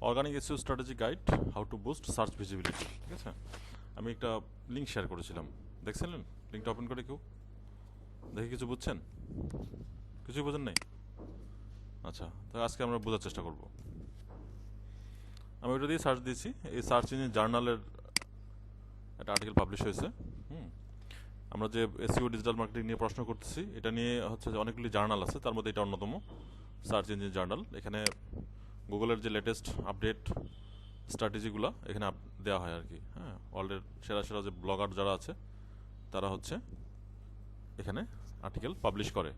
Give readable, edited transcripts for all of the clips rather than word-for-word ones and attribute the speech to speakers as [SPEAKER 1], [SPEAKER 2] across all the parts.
[SPEAKER 1] Organic SEO strategy guide how to boost search visibility. ঠিক আছে, আমি একটা লিঙ্ক শেয়ার করেছিলাম, দেখছিলেন? লিঙ্কটা ওপেন করে কেউ দেখে কিছু বুঝছেন? কিছুই বোঝেন নাই? আচ্ছা, তাহলে আজকে আমরা বোঝার চেষ্টা করব। আমি ওইটা দিয়ে সার্চ দিয়েছি, এই সার্চ ইঞ্জিন জার্নালের একটা আর্টিকেল পাবলিশ হয়েছে। হুম, আমরা যে এসইও ডিজিটাল মার্কেটিং নিয়ে প্রশ্ন করতেছি, এটা নিয়ে হচ্ছে যে অনেকগুলি জার্নাল আছে, তার মধ্যে এটা অন্যতম সার্চ ইঞ্জিন জার্নাল। এখানে গুগলের যে লেটেস্ট আপডেট স্ট্র্যাটেজিগুলো এখানে দেওয়া হয় আর কি। হ্যাঁ, ওয়ার্ল্ডের সেরা সেরা যে ব্লগার যারা আছে তারা হচ্ছে এখানে আর্টিকেল পাবলিশ করে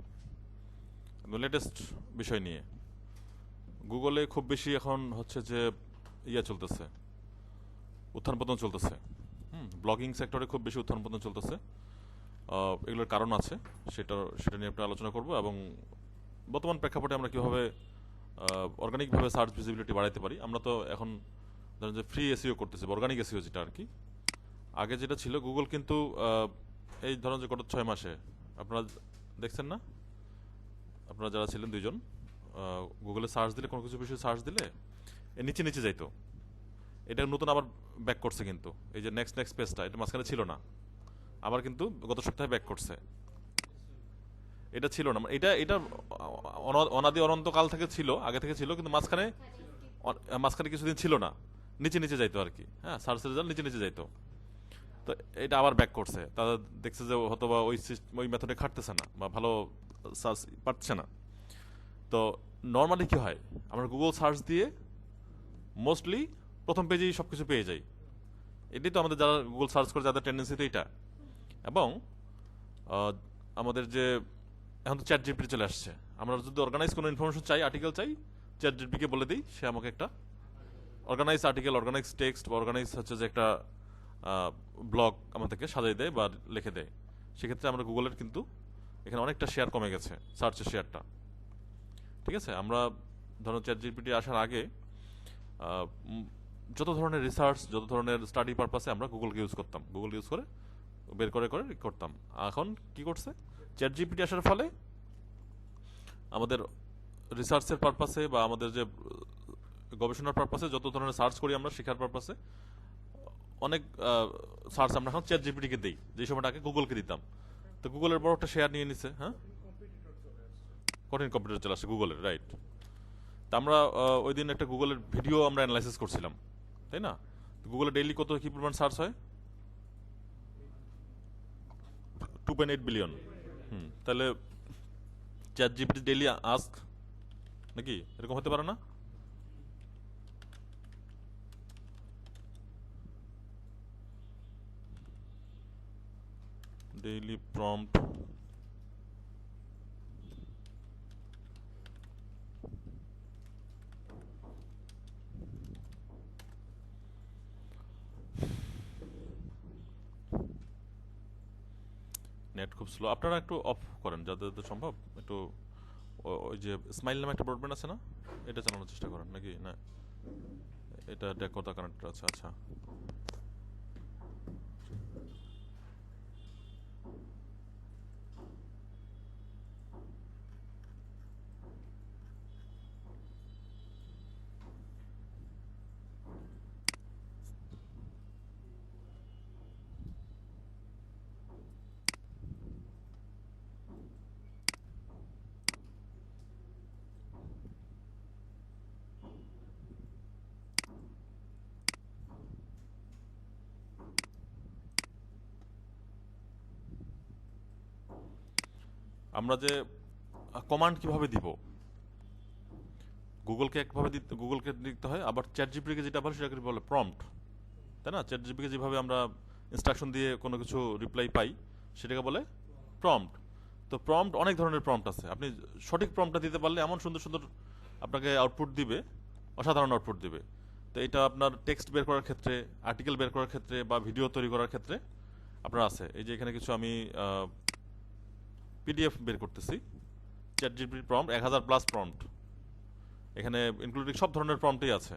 [SPEAKER 1] লেটেস্ট বিষয় নিয়ে। গুগলে খুব বেশি এখন হচ্ছে যে চলতেছে, উত্থান পতন চলতেছে। ব্লগিং সেক্টরে খুব বেশি উত্থান পতন চলতেছে। এগুলোর কারণ আছে, সেটা নিয়ে একটা আলোচনা করব, এবং বর্তমান প্রেক্ষাপটে আমরা কীভাবে অর্গানিকভাবে সার্চ ভিজিবিলিটি বাড়াইতে পারি। আমরা তো এখন ধরেন যে ফ্রি এসইও করতেছি, অর্গানিক এসইও যেটা আর কি। আগে যেটা ছিল, গুগল কিন্তু এই ধরেন যে গত 6 মাসে আপনারা দেখছেন না, আপনারা যারা ছিলেন দুইজন, গুগলে সার্চ দিলে, কোনো কিছু বিষয়ে সার্চ দিলে নিচে নিচে যাইতো। এটা নতুন আবার ব্যাক করছে, কিন্তু এই যে নেক্সট নেক্সট পেজটা, এটা মাঝখানে ছিল না, আবার কিন্তু গত সপ্তাহে ব্যাক করছে। এটা ছিল না, এটা এটা অনাদি অনন্তকাল থেকে ছিল, আগে থেকে ছিল, কিন্তু মাঝখানে মাঝখানে কিছুদিন ছিল না, নিচে নিচে যাইতো আর কি। হ্যাঁ, সার্চ রেজাল্ট নিচে নিচে যাইতো। তো এটা আবার ব্যাক করছে, তারা দেখছে যে হয়তো বা ওই মেথডে খাটতেছে না, বা ভালো সার্চ পাচ্ছে না। তো নর্মালি কি হয়, আমরা গুগল সার্চ দিয়ে মোস্টলি প্রথম পেজেই সব কিছু পেয়ে যাই। এটাই তো আমাদের যারা গুগল সার্চ করে যাদের টেন্ডেন্সি তো এটা। এবং আমাদের যে এখন তো চ্যাট জিপিটি চলে আসছে, আমরা যদি অর্গানাইজ কোনো ইনফরমেশন চাই, আর্টিকেল চাই, চ্যাট জিপিটিকে বলে দিই, সে আমাকে একটা অর্গানাইজ আর্টিকেল, অর্গানাইজ টেক্সট বা অর্গানাইজ হচ্ছে যে একটা ব্লগ আমাদেরকে সাজাই দেয় বা লিখে দেয়। সেক্ষেত্রে আমরা গুগলের কিন্তু এখানে অনেকটা শেয়ার কমে গেছে, সার্চের শেয়ারটা। ঠিক আছে, আমরা ধরো চ্যাট জিপিটি আসার আগে যত ধরনের রিসার্চ, যত ধরনের স্টাডি পারপাসে আমরা গুগলকে ইউজ করতাম, গুগল ইউজ করে বের করে করে করতাম। এখন কি করছে, চ্যাট জিপিটি আসার ফলে আমাদের রিসার্চের পারপাসে বা আমাদের যে গবেষণার পারপাসে যত ধরনের সার্চ করি আমরা, শেখার পারপাসে অনেক সার্চ আমরা এখন চ্যাট জিপিটিকে দিই, যে সময়টা আগে গুগলকে দিতাম। তো গুগলের বড় একটা শেয়ার নিয়ে নিছে। হ্যাঁ, কঠিন কম্পিউটার চলে আসছে গুগলের, রাইট। তা আমরা ওই দিন একটা গুগলের ভিডিও আমরা অ্যানালাইসিস করছিলাম, তাই না? গুগলে ডেইলি কত কি পরিমাণ সার্চ হয়? 2.8 বিলিয়ন। তাহলে চ্যাট জিপিটি ডেইলি আস্ক নাকি এরকম হতে পারে না? ডেইলি প্রম্পট নেট খুব স্লো, আপনারা একটু অফ করেন যাতে যাতে সম্ভব। একটু ওই যে স্মাইল নামে একটা ব্রডব্যান্ড আছে না, এটা চালানোর চেষ্টা করেন, নাকি না এটা ডেকোটা কানেক্টেড আছে? আচ্ছা, আমরা যে কমান্ড কিভাবে দিব, গুগলকে একভাবে দিতে, গুগলকে দিতে হয়, আবার চ্যাট জিপিটিকে যেটা বলে সেটাকে বলে প্রম্পট, তাই না? চ্যাট জিপিটিকে যেভাবে আমরা ইনস্ট্রাকশন দিয়ে কোনো কিছু রিপ্লাই পাই, সেটাকে বলে প্রম্পট। তো প্রম্পট, অনেক ধরনের প্রম্পট আছে, আপনি সঠিক প্রম্পটটা দিতে পারলে এমন সুন্দর সুন্দর আপনাকে আউটপুট দিবে, অসাধারণ আউটপুট দিবে। তো এটা আপনার টেক্সট বের করার ক্ষেত্রে, আর্টিকেল বের করার ক্ষেত্রে, বা ভিডিও তৈরি করার ক্ষেত্রে আপনার আছে। এই যে এখানে কিছু আমি পিডিএফ বের করতেছি, চ্যাট জিপিটি প্রম্পট 1000+ প্রম্পট, এখানে ইনক্লুডিং সব ধরনের প্রম্পটই আছে।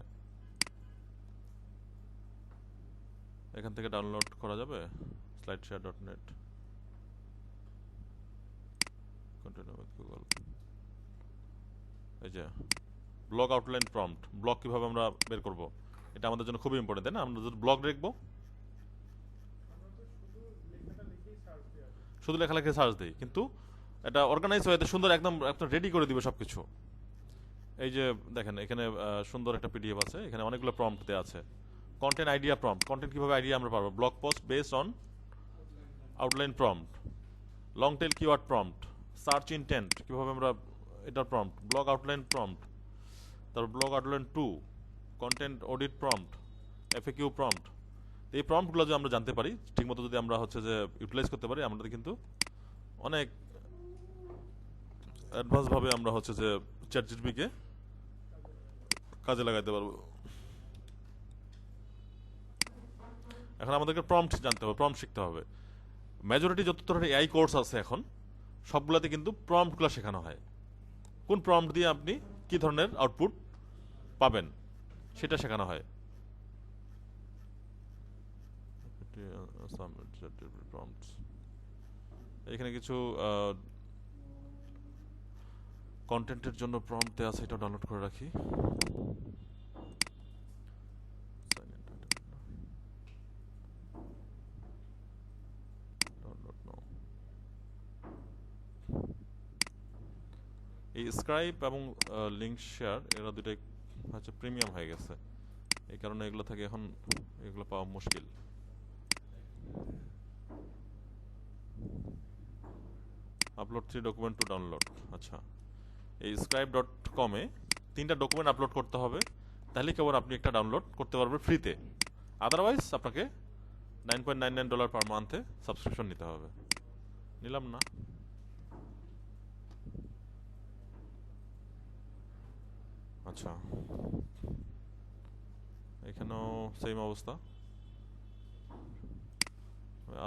[SPEAKER 1] এখান থেকে ডাউনলোড করা যাবে, slideshare.net, কন্টিনিউ উইথ গুগল। এই যে ব্লগ আউটলাইন প্রম্পট, ব্লগ কিভাবে আমরা বের করব, এটা আমাদের জন্য খুবই ইম্পর্টেন্ট, তাই না? আমরা যদি ব্লগ লিখবো, শুধু লেখালেখি সার্চ দিই, কিন্তু এটা অর্গানাইজ ওয়েতে সুন্দর একদম একদম রেডি করে দিবে সবকিছু। এই যে দেখেন এখানে সুন্দর একটা পিডিএফ আছে, এখানে অনেকগুলো প্রম্পট দেওয়া আছে। কন্টেন্ট আইডিয়া প্রম্পট, কন্টেন্ট কিভাবে আইডিয়া আমরা পাবো, blog post based on outline prompt, long tail keyword prompt, search intent কিভাবে আমরা এটার প্রম্পট, ব্লগ আউটলাইন প্রম্পট, তারপর blog outline 2, content audit prompt, FAQ prompt. এই প্রম্পটগুলো যদি আমরা জানতে পারি ঠিকমতো, যদি আমরা হচ্ছে যে ইউটিলাইজ করতে পারি, আমাদের কিন্তু অনেক অ্যাডভান্স ভাবে আমরা হচ্ছে যে চ্যাটজিপিটিকে কাজে লাগাইতে পারবো। এখন আমাদেরকে প্রম্পট জানতে হবে, প্রম্পট শিখতে হবে। মেজরিটি যত ধরনের এআই কোর্স আছে এখন সবগুলাতে কিন্তু প্রম্পটগুলো শেখানো হয়। কোন প্রম্পট দিয়ে আপনি কি ধরনের আউটপুট পাবেন সেটা শেখানো হয়। এখানে কিছু কন্টেন্টের জন্য প্রম্পট দেওয়া আছে, এটা ডাউনলোড করে রাখি। এই স্ক্রাইব এবং লিঙ্ক শেয়ার এরা দুটাই হচ্ছে প্রিমিয়াম হয়ে গেছে, এই কারণে এগুলো থেকে এখন এগুলো পাওয়া মুশকিল। Upload 3 document to download. আচ্ছা, এই scribe.com-এ 3টা ডকুমেন্ট আপলোড করতে হবে, তাহলে কেবল আপনি একটা ডাউনলোড করতে পারবেন ফ্রিতে। আদারওয়াইজ আপনাকে $9.99 পার মান্থে সাবস্ক্রিপশন নিতে হবে। নিলাম না। আচ্ছা, এখানেও সেম অবস্থা।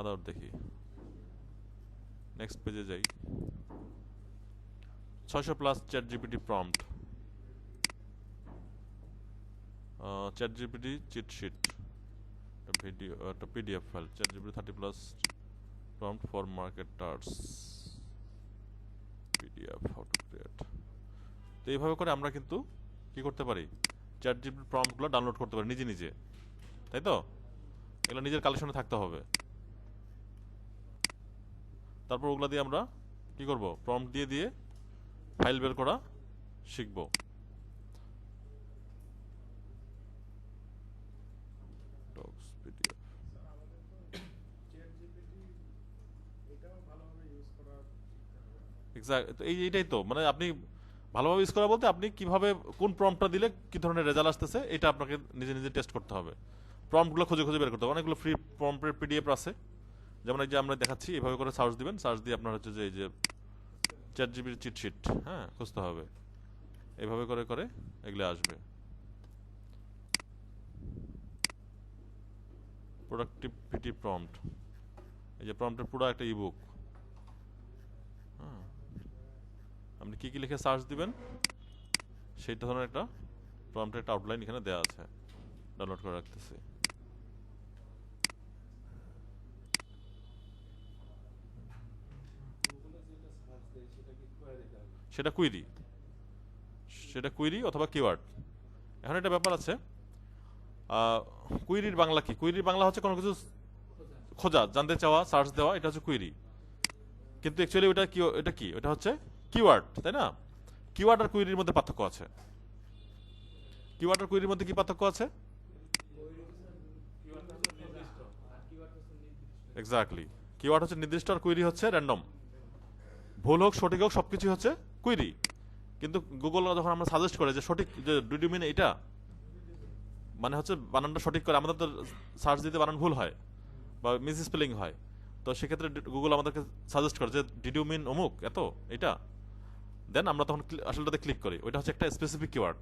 [SPEAKER 1] আদার দেখি, নেক্সট পেজে যাই। 600+ ChatGPT prompt, ChatGPT cheat sheet, video, একটা PDF file, ChatGPT 30+ prompt for marketers, PDF how to create. তো এইভাবে করে আমরা কিন্তু কি করতে পারি, চ্যাট জিপিটি প্রম্পটগুলো ডাউনলোড করতে পারি নিজে নিজে, তাই তো? এগুলো নিজের কালেকশনে থাকতে হবে। তারপর ওগুলো দিয়ে আমরা কি করব, প্রম্পট দিয়ে দিয়ে ফাইল বের করা শিখব। এইটাই তো, মানে আপনি ভালোভাবে ইউজ করা বলতে আপনি কিভাবে কোন প্রম্পটটা দিলে কি ধরনের রেজাল্ট আসতেছে এটা আপনাকে নিজে নিজে টেস্ট করতে হবে। প্রম্পটগুলো খুঁজে খুঁজে বের করতে হবে। অনেকগুলো ফ্রি প্রম্পটের পিডিএফ আছে, যেমন এই যে আমরা দেখাচ্ছি, এভাবে করে সার্চ দিবেন, সার্চ দিয়ে আপনার হচ্ছে যে এই যে চ্যাট জিপিটি চিট শিট, হ্যাঁ, খুঁজতে হবে। এইভাবে করে করে এগুলো আসবে। প্রোডাক্টিভিটি প্রম্পট, এই যে প্রম্পটের পুরো একটা ইবুক, হ্যাঁ, আপনি কি কি লিখে সার্চ দিবেন সেই ধরনের একটা প্রম্পটের একটা আউটলাইন এখানে দেওয়া আছে, ডাউনলোড করে রাখতেছি। সেটা কুইরি, সেটা কুইরি অথবা কিওয়ার্ড। এখন একটা ব্যাপার আছে, কুইরির বাংলা কি? কুইরির বাংলা হচ্ছে কোনো কিছু খোঁজা, জানতে চাওয়া, সার্চ দেওয়া, এটা হচ্ছে কুইরি। কিন্তু অ্যাকচুয়ালি ওটা কি, এটা কি, ওটা হচ্ছে কিওয়ার্ড, তাই না? কিওয়ার্ড আর কুইরির মধ্যে পার্থক্য আছে। কিওয়ার্ড আর কুইরির মধ্যে কি পার্থক্য আছে? এক্স্যাক্টলি, কিওয়ার্ড হচ্ছে নির্দিষ্ট আর কুইরি হচ্ছে র্যান্ডম। ভুল হোক সঠিক হোক সবকিছু হচ্ছে কুইরি। কিন্তু গুগল যখন আমরা সাজেস্ট করে যে সঠিক, যে ডু ইউ মিন এটা, মানে হচ্ছে বানানটা সঠিক করে, আমাদের তো সার্চ দিতে বানান ভুল হয় বা মিস স্পেলিং হয়, তো সেক্ষেত্রে গুগল আমাদেরকে সাজেস্ট করে যে ডিড ইউ মিন অমুক এত এটা, দেন আমরা তখন আসলটাতে ক্লিক করি। ওইটা হচ্ছে একটা স্পেসিফিক কিওয়ার্ড,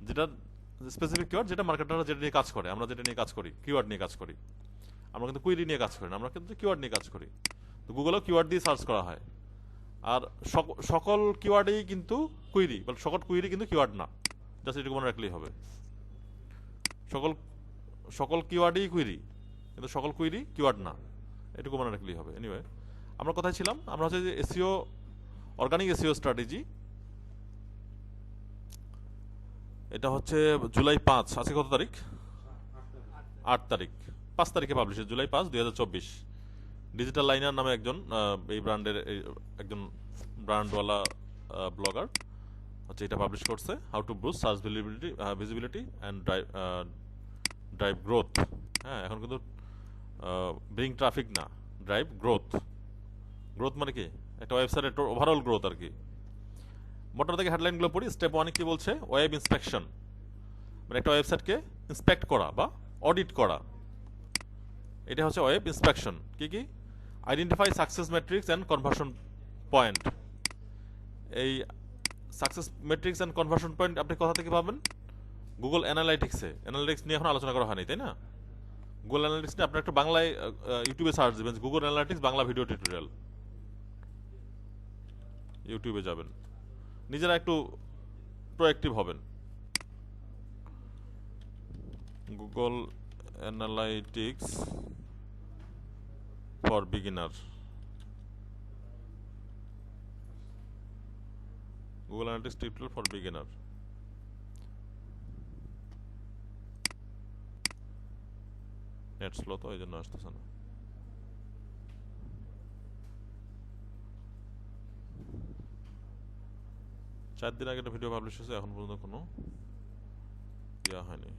[SPEAKER 1] যেটা স্পেসিফিক কিওয়ার্ড, যেটা মার্কেটাররা যেটা নিয়ে কাজ করে, আমরা যেটা নিয়ে কাজ করি, কিওয়ার্ড নিয়ে কাজ করি। আমরা কিন্তু কুইরি নিয়ে কাজ করি না, আমরা কিন্তু কিওয়ার্ড নিয়ে কাজ করি। তো গুগলেও কিওয়ার্ড দিয়ে সার্চ করা হয়। আর সকল কিওয়ার্ডেই কিন্তু কুইরি, সকল কুইরি কিন্তু কিওয়ার্ড না, জাস্ট এটুকু মনে রাখলেই হবে। সকল সকল কিওয়ার্ডই কুইরি, কিন্তু সকল কুইরি কিওয়ার্ড না, এটুকু মনে রাখলেই হবে। এনিওয়ে, আমরা কোথায় ছিলাম? আমরা হচ্ছে যে এসইও, অর্গানিক এসইও স্ট্র্যাটেজি। এটা হচ্ছে জুলাই 5, আজকে কত তারিখ? 8 তারিখ, 5 তারিখে পাবলিশ, জুলাই 5, 2024। ডিজিটাল লাইনার নামে একজন এই ব্র্যান্ডের একজন ব্র্যান্ডওয়ালা ব্লগার হচ্ছে এটা পাবলিশ করছে, how to boost search visibility and drive growth. হ্যাঁ, এখন কিন্তু ব্রিং ট্রাফিক না, ড্রাইভ গ্রোথ। গ্রোথ মানে কি? একটা ওয়েবসাইটের ওভারঅল গ্রোথ আর কি। মোটর থেকে হেডলাইনগুলো পড়ি। স্টেপ 1 কি বলছে? ওয়েব ইন্সপেকশন, মানে একটা ওয়েবসাইটকে ইন্সপেক্ট করা বা অডিট করা, এটা হচ্ছে ওয়েব ইন্সপেকশন। কি কি? Identify success metrics and conversion point. এই success metrics and conversion point আপনি কোথা থেকে পাবেন? গুগল অ্যানালাইটিক্সে। অ্যানালাইটিক্স নিয়ে এখন আলোচনা করা হয়নি, তাই না? গুগল অ্যানালাইটিক্স নিয়ে আপনি একটু বাংলায় ইউটিউবে সার্চ দেবেন, Google analytics Bangla video tutorial, ইউটিউবে যাবেন, নিজেরা একটু প্রোঅ্যাক্টিভ হবেন। Google analytics for beginner, Google analytics tutorial for beginner. Net slow তো এই জন্য আসতেছে না। চার দিন আগে একটা ভিডিও পাবলিশ হয়েছে, এখন পর্যন্ত কোনো ইয়া হয়নি।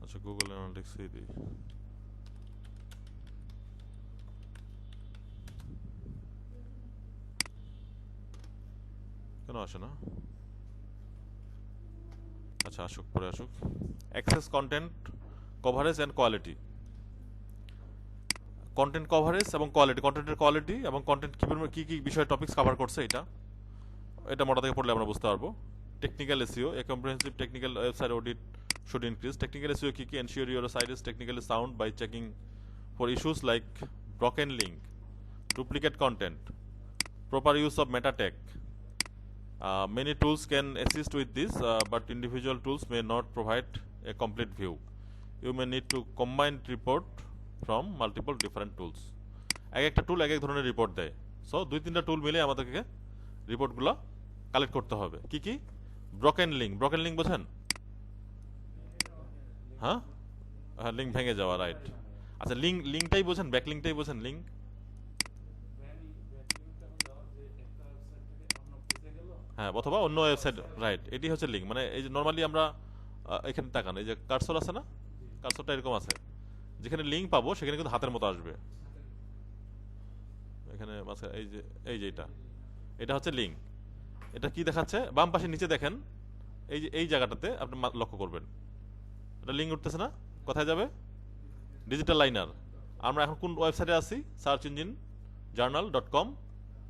[SPEAKER 1] আচ্ছা, গুগল অ্যানালিটিক্স দিই। কেন আসে না? আচ্ছা, আসুক, পরে আসুক। Access content coverage and quality. Content coverage এবং কোয়ালিটি, কন্টেন্টের কোয়ালিটি এবং কন্টেন্ট কি কি বিষয় টপিকস কভার করছে, এটা মোটা থেকে পড়লে আমরা বুঝতে পারবো। Technical SEO, a comprehensive technical website audit should increase. Technical SEO কি কি? Ensure your site is technically sound by checking for issues like broken link, duplicate content, proper use of meta tag. Many tools can assist with this, but individual tools may not provide a complete view. You may need to combine report from multiple different tools. এক একটা টুল এক এক ধরনের report দেয়, so 2-3টা টুল মিলে আমাদেরকে রিপোর্টগুলো collect করতে হবে। কি কি? ব্রকেন লিঙ্ক, ব্রকেন লিঙ্ক বোঝেন? হ্যাঁ, লিঙ্ক ভেঙে যাওয়া, রাইট। আচ্ছা, লিঙ্কটাই বোঝেন? ব্যাকলিঙ্কটাই বোঝেন? লিঙ্ক, হ্যাঁ, অথবা অন্য ওয়েবসাইট, রাইট। এটি হচ্ছে লিঙ্ক। মানে এই যে নর্মালি আমরা এখানে তাকান, এই যে কার্সর আছে না, কার্সরটা এরকম আছে, যেখানে লিঙ্ক পাবো সেখানে কিন্তু হাতের মতো আসবে। এখানে এই যে এটা হচ্ছে লিঙ্ক। এটা কি দেখাচ্ছে? বাম পাশে নিচে দেখেন, এই যে এই জায়গাটাতে আপনি লক্ষ্য করবেন, এটা লিঙ্ক উঠতেছে না? কোথায় যাবে? Digital liner. আমরা এখন কোন ওয়েবসাইটে আছি? সার্চ ইঞ্জিন জার্নাল.com,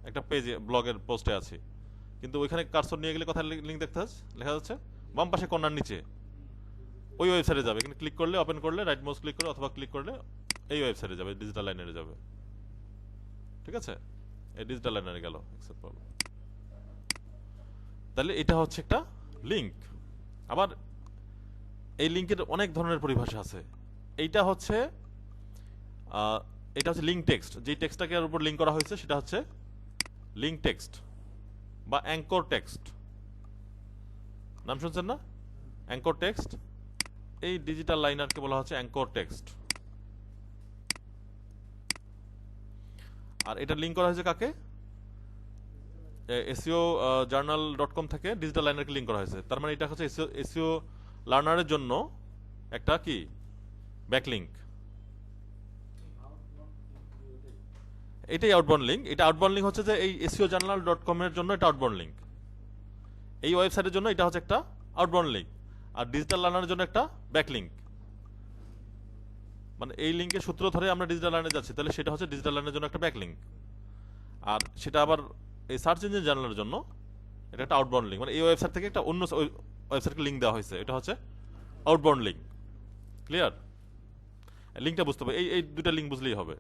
[SPEAKER 1] একটা পেজে, ব্লগের পোস্টে আছি, কিন্তু ওইখানে কার্সর নিয়ে গেলে কোথায় লিঙ্ক লেখা যাচ্ছে? বাম পাশে কর্নার নিচে ওই ওয়েবসাইটে যাবে। এখানে ক্লিক করলে, ওপেন করলে, রাইট মাউস ক্লিক করে অথবা ক্লিক করলে এই ওয়েবসাইটে যাবে, ডিজিটাল লাইনারে যাবে। ঠিক আছে, এই ডিজিটাল লাইনারে গেল, অ্যাকসেপ্ট করব। তাহলে এটা হচ্ছে একটা লিঙ্ক। আবার এই লিঙ্কের অনেক ধরনের পরিভাষা আছে। এটা হচ্ছে লিঙ্ক টেক্সট। যেই টেক্সটটাকে উপর লিঙ্ক করা হয়েছে সেটা হচ্ছে লিঙ্ক টেক্সট বা অ্যাঙ্কর টেক্সট। নাম শুনছেন না? Anchor text. এই ডিজিটাল লাইনারকে বলা হচ্ছে অ্যাঙ্কর টেক্সট। আর এটা লিঙ্ক করা হয়েছে কাকে? এসইও জার্নাল.com থেকে ডিজিটাল লাইনারকে লিঙ্ক করা হয়েছে। তার মানে এটা হচ্ছে এসইও লার্নারের জন্য একটা কি ব্যাকলিঙ্ক। এটাই আউটবাউন্ড লিঙ্ক। এটা আউটবাউন্ড লিঙ্ক হচ্ছে যে এই এসইও জার্নাল.com এর জন্য এটা আউটবাউন্ড লিঙ্ক। এই ওয়েবসাইটের জন্য এটা হচ্ছে একটা আউটবাউন্ড লিঙ্ক, আর ডিজিটাল লার্নারের জন্য একটা ব্যাকলিঙ্ক। মানে এই লিঙ্কের সূত্র ধরে আমরা ডিজিটাল লার্নারে যাচ্ছি, তাহলে সেটা হচ্ছে ডিজিটাল লার্নারের জন্য একটা ব্যাকলিঙ্ক। আর সেটা আবার এই সার্চ ইঞ্জিন জার্নালের জন্য এটা একটা আউটবাউন্ড লিঙ্ক। মানে এই ওয়েবসাইট থেকে একটা অন্য ওয়েবসাইটকে লিঙ্ক দেওয়া হয়েছে, এটা হচ্ছে আউটবাউন্ড লিঙ্ক। ক্লিয়ার? লিঙ্কটা বুঝতে হবে, এই দুটা লিঙ্ক বুঝলেই হবে।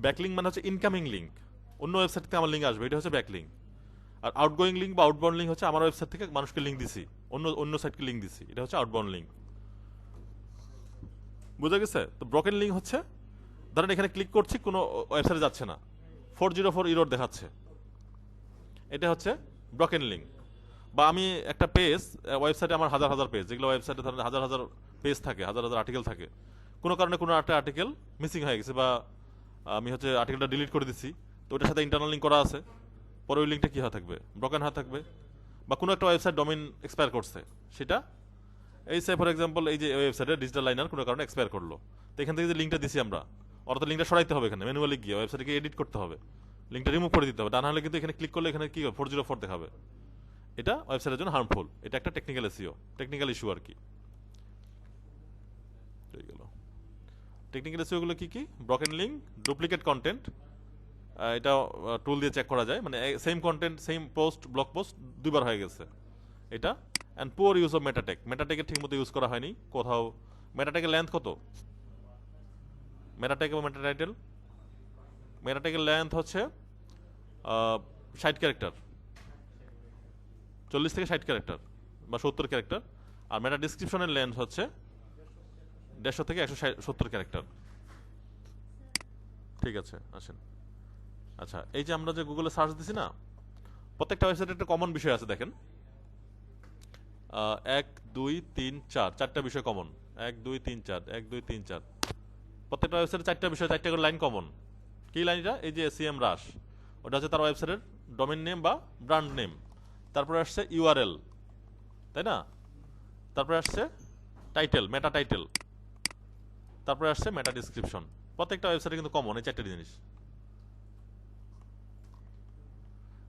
[SPEAKER 1] ব্যাকলিঙ্ক মানে হচ্ছে ইনকামিং লিঙ্ক, অন্য ওয়েবসাইট থেকে আমার লিঙ্ক আসবে, এটা হচ্ছে ব্যাকলিঙ্ক। আর আউটগোয়িং লিঙ্ক বা আউটবাউন্ড লিঙ্ক হচ্ছে আমার ওয়েবসাইট থেকে মানুষকে লিঙ্ক দিছি, অন্য অন্য সাইটকে লিঙ্ক দিছি, এটা হচ্ছে আউটবাউন্ড লিঙ্ক। বুঝা গেছে? তো ব্রোকেন লিঙ্ক হচ্ছে ধরেন এখানে ক্লিক করছি, কোনো ওয়েবসাইটে যাচ্ছে না, 404 ইরর দেখাচ্ছে, এটা হচ্ছে ব্রোকেন লিঙ্ক। বা আমি একটা পেজ, ওয়েবসাইটে আমার হাজার হাজার পেজ, যেগুলো ওয়েবসাইটে ধরেন হাজার হাজার পেজ থাকে, হাজার হাজার আর্টিকেল থাকে, কোনো কারণে কোনো একটা আর্টিকেল মিসিং হয়ে গেছে, বা আমি হচ্ছে আর্টিকেলটা ডিলিট করে দিচ্ছি, তো ওটার সাথে ইন্টারনাল লিঙ্ক করা আছে, পরে ওই লিঙ্কটা কী হয়ে থাকবে, ব্রোকেন হয়ে থাকবে। বা কোনো একটা ওয়েবসাইট ডোমেইন এক্সপায়ার করছে, সেটা এই সে ফর এক্সাম্পল এই যে ওয়েবসাইটে ডিজিটাল লাইনার কোনো কারণে এক্সপায়ার করলো, তো এখান থেকে যে লিঙ্কটা দিছি আমরা, ওরা তো লিঙ্কটা সরাইতে হবে, এখানে ম্যানুয়ালি গিয়ে ওয়েবসাইটকে এডিট করতে হবে, লিঙ্কটা রিমুভ করে দিতে হবে, তা না হলে কিন্তু এখানে ক্লিক করলে এখানে কি 404 দেখাবে, এটা ওয়েবসাইটের জন্য হার্মফুল। এটা একটা টেকনিক্যাল এসইও, টেকনিক্যাল ইস্যু আর কি। টেকনিক্যাল ইস্যুগুলো কি কি? ব্রোকেন লিঙ্ক, ডুপ্লিকেট কন্টেন্ট, এটা টুল দিয়ে চেক করা যায়, মানে same content, same post, blog post দুইবার হয়ে গেছে এটা। অ্যান্ড পুয়ার ইউজ অফ মেটাটেক, মেটাটেকের ঠিক মতো ইউজ করা হয়নি কোথাও। মেটাটেকের লেন্থ কত? মেটাটেক এবং মেটা টাইটেল, মেটাটেকের লেন্থ হচ্ছে 60 ক্যারেক্টার, 40 থেকে 60 ক্যারেক্টার বা 70 ক্যারেক্টার। আর মেটা ডিসক্রিপশনের লেন্থ হচ্ছে 150 থেকে 170 ক্যারেক্টার। ঠিক আছে, আসেন। আচ্ছা, এই যে আমরা যে গুগলে সার্চ দিছি না, প্রত্যেকটা ওয়েবসাইটে একটা কমন বিষয় আছে, দেখেন 1 2 3 4, চারটা বিষয় কমন, 1 2 3 4, 1 2 3 4, প্রত্যেকটা ওয়েবসাইটে চারটা বিষয়, চারটা করে লাইন কমন। কি লাইনটা? এই যে সিএম রাশ, ওটা হচ্ছে তার ওয়েবসাইটের ডোমেইন নেম বা ব্র্যান্ড নেম, তারপরে আসছে ইউআরএল, তাই না? তারপরে আসছে টাইটেল, মেটা টাইটেল, তারপরে আসছে মেটা ডিসক্রিপশন। প্রত্যেকটা ওয়েবসাইটে কিন্তু কমন এই চারটে জিনিস।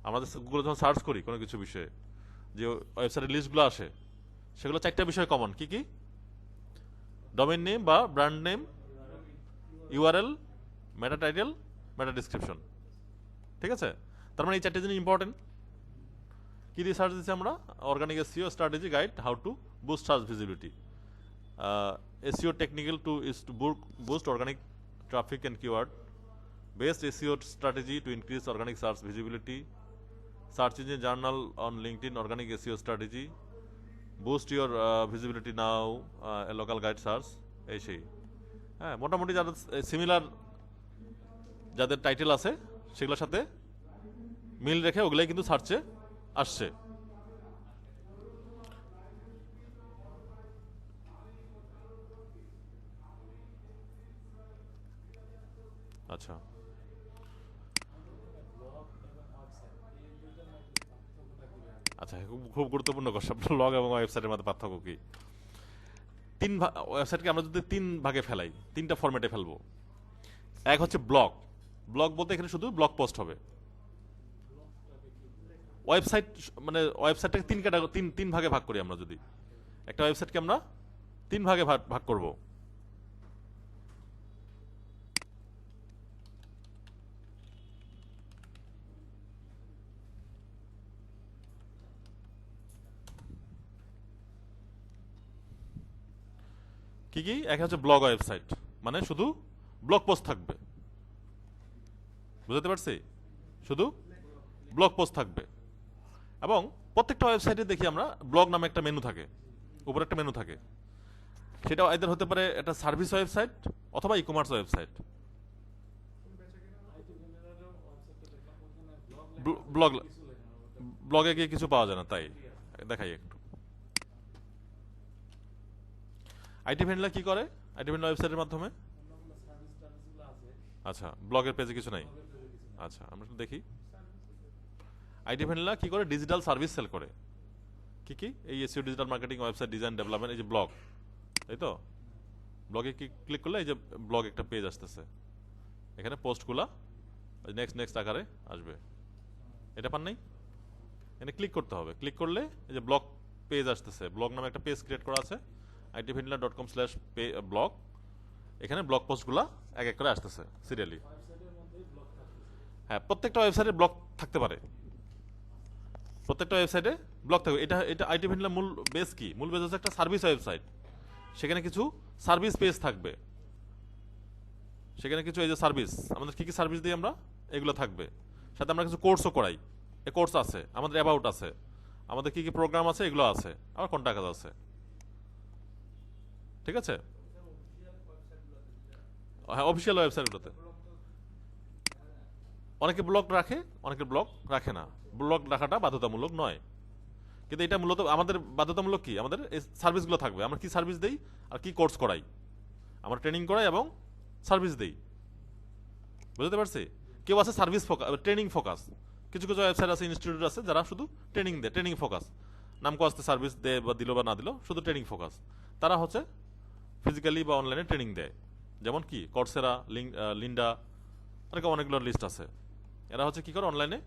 [SPEAKER 1] আমাদের গুগলে যখন সার্চ করি কোনো কিছু বিষয়ে, যে ওয়েবসাইটের লিস্টগুলো আসে, সেগুলো চারটা বিষয় কমন। কি কি? ডোমেইন নেম বা ব্র্যান্ড নেম, ইউআরএল, মেটা টাইটেল, মেটা ডিসক্রিপশন। ঠিক আছে? তার মানে এই চারটে জিনিস ইম্পর্টেন্ট। কি দিয়ে সার্চ দিচ্ছি আমরা? Organic SEO strategy guide, how to boost search visibility. SEO technical to is to boost organic traffic and keyword based SEO strategy to increase organic search visibility, search engine journal on LinkedIn, organic SEO strategy, boost your visibility now, a local guide search, এই সেই। হ্যাঁ, মোটামুটি যাদের similar, যাদের title আছে সেগুলোর সাথে মিল রেখে ওগুলাই কিন্তু সার্চে আসছে। আচ্ছা, আচ্ছা, খুব গুরুত্বপূর্ণ কথা, ব্লগ এবং ওয়েবসাইটের মধ্যে পার্থক্য কি? ওয়েবসাইটকে আমরা যদি তিন ভাগে ফেলাই, তিনটা ফরম্যাটে ফেলবো। এক হচ্ছে ব্লগ। ব্লগ বলতে এখানে শুধু ব্লগ পোস্ট হবে। ওয়েবসাইট মানে ওয়েবসাইটটাকে তিন ভাগে ভাগ করি আমরা, যদি একটা ওয়েবসাইটকে আমরা তিন ভাগে ভাগ করব। কি কি? এক হচ্ছে ব্লগ ওয়েবসাইট, মানে শুধু ব্লগ পোস্ট থাকবে, বুঝতে পারছি? শুধু ব্লগ পোস্ট থাকবে। এবং প্রত্যেকটা ওয়েবসাইটে দেখি আমরা ব্লগ নামে একটা মেনু থাকে, উপরে একটা মেনু থাকে, সেটা এদের হতে পারে একটা সার্ভিস ওয়েবসাইট অথবা ই কমার্স ওয়েবসাইট। ব্লগ, ব্লগে গিয়ে কিছু পাওয়া যায় না, তাই দেখাই একটু। আইটি ভেন্ডলার কি করে? আইটি ভেন্ডলার ওয়েবসাইটের মাধ্যমে, আচ্ছা, ব্লগের পেজে কিছু নাই। আচ্ছা, আমরা একটু দেখি আইটি ভেন্ডলার কি করে। ডিজিটাল সার্ভিস সেল করে। কি কি? এই SEO, digital marketing, website design, development, এই যে ব্লগ, তাই তো? ব্লগে ক্লিক করলে এই যে ব্লগ একটা পেজ আসতেছে, এখানে পোস্টগুলা নেক্সট নেক্সট আকারে আসবে। এটা পান নাই? এখানে ক্লিক করতে হবে, ক্লিক করলে এই যে ব্লগ পেজ আসতেছে, ব্লগ নামে একটা পেজ ক্রিয়েট করা আছে, itvendler.com/blog। এখানে ব্লগ পোস্টগুলা এক এক করে আসতেছে সিরিয়ালি। হ্যাঁ, প্রত্যেকটা ওয়েবসাইটে ব্লগ থাকতে পারে, প্রত্যেকটা ওয়েবসাইটে ব্লগ থাকবে। এটা আইটি ভেন্ডলার মূল বেস কি? মূল বেস হচ্ছে একটা সার্ভিস ওয়েবসাইট, সেখানে কিছু সার্ভিস পেজ থাকবে, সেখানে কিছু এই যে সার্ভিস, আমাদের কি কি সার্ভিস দিই আমরা, এগুলো থাকবে। সাথে আমরা কিছু কোর্সও করাই, এই কোর্স আছে, আমাদের অ্যাবাউট আছে, আমাদের কি কি প্রোগ্রাম আছে এগুলো আছে, আবার কন্টাক্ট আছে। ঠিক আছে, হ্যাঁ অফিসিয়াল ওয়েবসাইটগুলোতে অনেকে ব্লগ রাখে, অনেকে ব্লগ রাখে না। ব্লগ রাখাটা বাধ্যতামূলক নয়, কিন্তু এটা মূলত আমাদের বাধ্যতামূলক কি, আমাদের এই সার্ভিসগুলো থাকবে, আমরা কি সার্ভিস দেই আর কি কোর্স করাই, আমরা ট্রেনিং করাই এবং সার্ভিস দেই। বুঝতে পারছি? কেউ আছে সার্ভিস ফোকাস, ট্রেনিং ফোকাস। কিছু কিছু ওয়েবসাইট আছে, ইনস্টিটিউট আছে যারা শুধু ট্রেনিং দেয়, ট্রেনিং ফোকাস, নাম কস্তে সার্ভিস দেয় বা দিল বা না দিল, শুধু ট্রেনিং ফোকাস। তারা হচ্ছে ফিজিক্যালি বা অনলাইনে ট্রেনিং দেয়, যেমন কি কর্সেরা, লিন্ডা, অনেকগুলো লিস্ট আছে। এরা হচ্ছে কি করে, অনলাইনে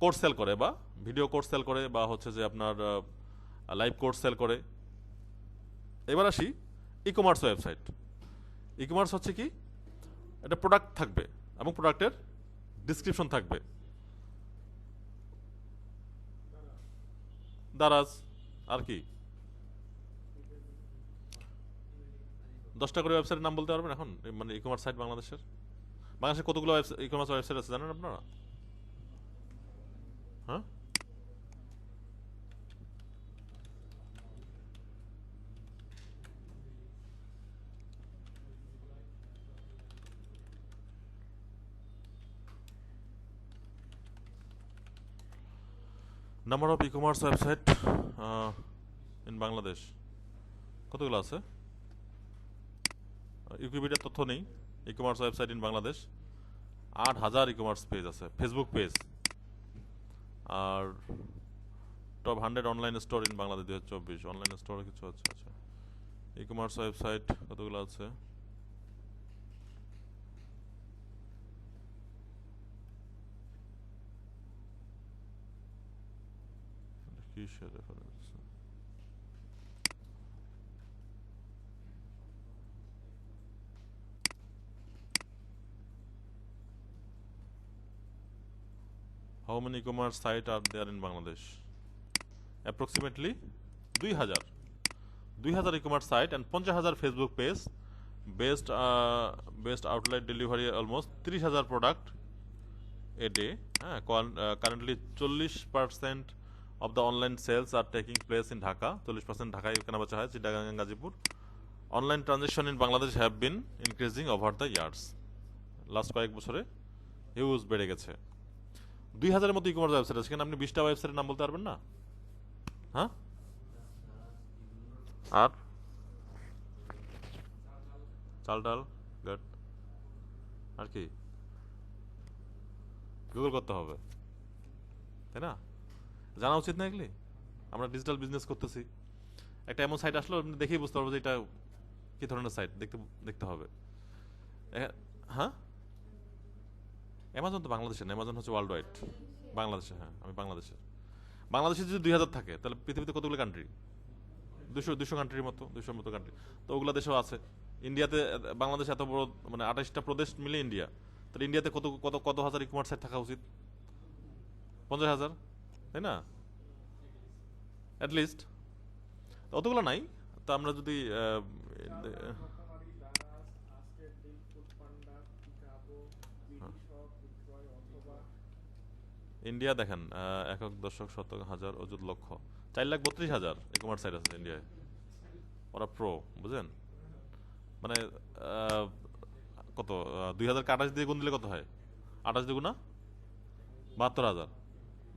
[SPEAKER 1] কোর্স সেল করে বা ভিডিও কোর্স সেল করে বা হচ্ছে যে আপনার লাইভ কোর্স সেল করে। এবার আসি e commerce website. E commerce হচ্ছে কি, একটা প্রোডাক্ট থাকবে এবং প্রোডাক্টের ডিসক্রিপশন থাকবে। দারাজ আর কি 10টা করে ওয়েবসাইটের নাম বলতে পারবেন এখন, মানে ই কমার্স সাইট বাংলাদেশের? বাংলাদেশে কতগুলো ই কমার্স ওয়েবসাইট আছে জানেন আপনারা? হ্যাঁ, number of e-commerce website in Bangladesh কতগুলো আছে? উইকিপিডিয়ার তথ্য নেই। E-commerce website in Bangladesh 8,000 e-commerce page আছে, ফেসবুক পেজ। আর top 100 online store in Bangladesh 2024, online store কিছু আছে। আচ্ছা, ই কমার্স ওয়েবসাইট কতগুলো আছে? কিসের reference? How many e-commerce sites are there in Bangladesh? Approximately 2,000 e-commerce site and 50,000 Facebook page, based outlet delivery almost 30,000 product a day. Currently 40% of the online sales are taking place in Dhaka. 40% ঢাকায় কেনাবেচা হয়, Chittagong, Gazipur. Online transaction in Bangladesh have been increasing over the years. Last কয়েক বছরে huge বেড়ে গেছে। 2,000-এর মতো e commerce website আছে, সেখানে আপনি 20টা ওয়েবসাইটের নাম বলতে পারবেন না? হ্যাঁ, আর চাল ডাল গুড, আর কি গুগল করতে হবে, তাই না? জানা উচিত না এগুলি? আমরা ডিজিটাল বিজনেস করতেছি, একটা এমন সাইট আসলো আপনি দেখেই বুঝতে পারবো যে এটা কি ধরনের সাইট, দেখতে হবে। হ্যাঁ, অ্যামাজন তো বাংলাদেশের না, অ্যামাজন হচ্ছে ওয়ার্ল্ড ওয়াইড। বাংলাদেশে, হ্যাঁ আমি বাংলাদেশের। বাংলাদেশে যদি 2,000 থাকে তাহলে পৃথিবীতে কতগুলো কান্ট্রি? 200 কান্ট্রির মতো, 200-র মতো কান্ট্রি তো ওগুলো দেশেও আছে। ইন্ডিয়াতে, বাংলাদেশ এত বড়, মানে 28টা প্রদেশ মিলে ইন্ডিয়া, তাহলে ইন্ডিয়াতে কত কত কত হাজার ই কমার্স সাইট থাকা উচিত? 50,000, তাই না? অ্যাটলিস্ট অতগুলো নাই। তা আমরা যদি ইন্ডিয়া দেখেন, একক দশক শতক হাজার অযুত লক্ষ, 4,32,000 ই কমার্স সাইট আছে ইন্ডিয়ায়। ওরা প্রো, বুঝেন? মানে কত, 2,000কে 28 দিয়ে গুণ দিলে কত হয়? 28 দুগুণা 72,000,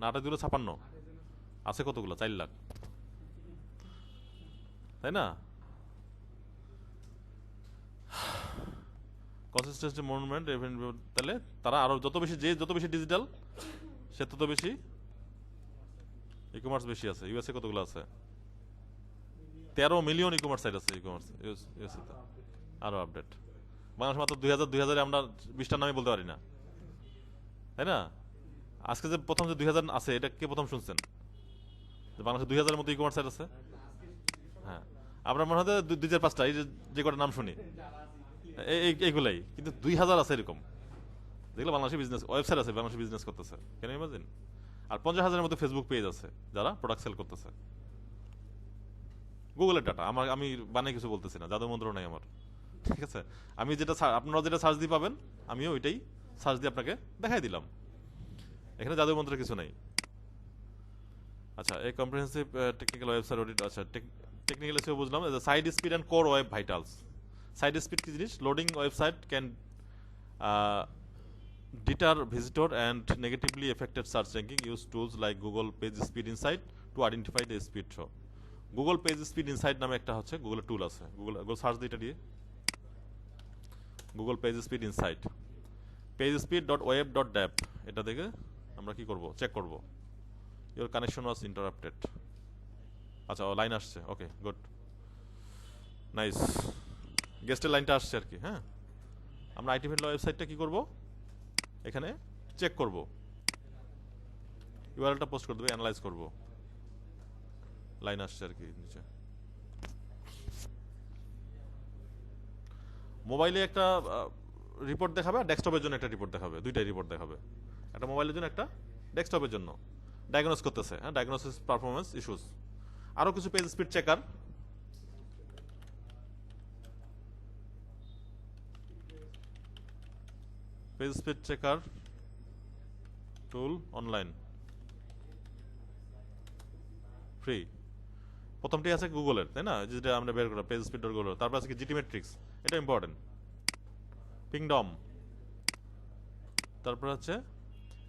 [SPEAKER 1] না 28 দুগুণা 56, আছে কতগুলো? 4 লাখ, তাই না? কনসিস্টেন্সি মুভমেন্ট, তাহলে তারা আরো যত বেশি ডিজিটাল, সে তত বেশি ই কমার্স বেশি আছে। ইউএসএ কতগুলো আছে? 13 মিলিয়ন ই কমার্স সাইট আছে। ই কমার্স ইউএসএ তে আরো আপডেট। বাংলাদেশ মাত্র 2,000 আমরা 20টার নামই বলতে পারি না, তাই না? আজকে যে প্রথম যে 2,000 আছে, এটা কে প্রথম শুনছেন যে বাংলাদেশে 2,000-এর মতো ই কমার্স সাইট আছে? হ্যাঁ, আপনার মনে হয় 2,000-5টা, এই যে কটা নাম শুনি এইগুলাই, কিন্তু 2,000 আছে এরকম যেগুলো বাংলাদেশে বিজনেস ওয়েবসাইট আছে, বাংলাদেশে বিজনেস করতেছে। কেন ইমাজিন? আর 50,000-এর মতো ফেসবুক পেজ আছে যারা প্রোডাক্ট সেল করতেছে। গুগলের ডাটা, আমি বানিয়ে কিছু বলতেছি না, জাদু মন্ত্র নাই আমার, ঠিক আছে, আমি যেটা আপনারা যেটা সার্চ দিয়ে পাবেন আমিও ওইটাই সার্চ দিয়ে আপনাকে দেখাই দিলাম। এখানে জাদু মন্ত্রের কিছু নাই। আচ্ছা, এই কম্প্রিহেন্সিভ টেকনিক্যাল ওয়েবসাইট অডিট, আচ্ছা টেকনিক্যাল এসিও বুঝলাম। Side speed and core web vitals. Side speed কি জিনিস? Loading website can deter visitor and negatively affected search ranking. Use tools like Google Page Speed Insight to identify the speed show. Google Page Speed Insight নামে একটা হচ্ছে গুগলের টুল আছে, Google search দিয়ে এটা দিয়ে Google page speed insight, pagespeed.web.dev, এটা থেকে আমরা কি করব? চেক করব। Your connection was interrupted. আচ্ছা, লাইন আসছে, ওকে গুড, নাইস, গেস্টের লাইনটা আসছে আর কি। হ্যাঁ, আমরা আইটি ভেন্ডর ওয়েবসাইটটা কি করব? এখানে চেক করব, ইউআরএলটা পোস্ট করে দেবো, অ্যানালাইজ করব। লাইন আসছে আর কি নিচে। মোবাইলে একটা রিপোর্ট দেখাবে আর ডেস্কটপের জন্য একটা রিপোর্ট দেখাবে, দুইটাই রিপোর্ট দেখাবে, একটা মোবাইলের জন্য একটা ডেস্কটপের জন্য। ডায়াগনোস করতেছে, হ্যাঁ, ডায়াগনোসিস পারফরমেন্স ইস্যুস। আরও কিছু page speed checker, page speed checker tool online free. প্রথমটি আছে গুগলের, তাই না, যেটা আমরা বের করা পেজ স্পিড গুগল। তারপর আছে কি জিটি মেট্রিক্স, এটা ইম্পর্টেন্ট, পিংডম, তারপর হচ্ছে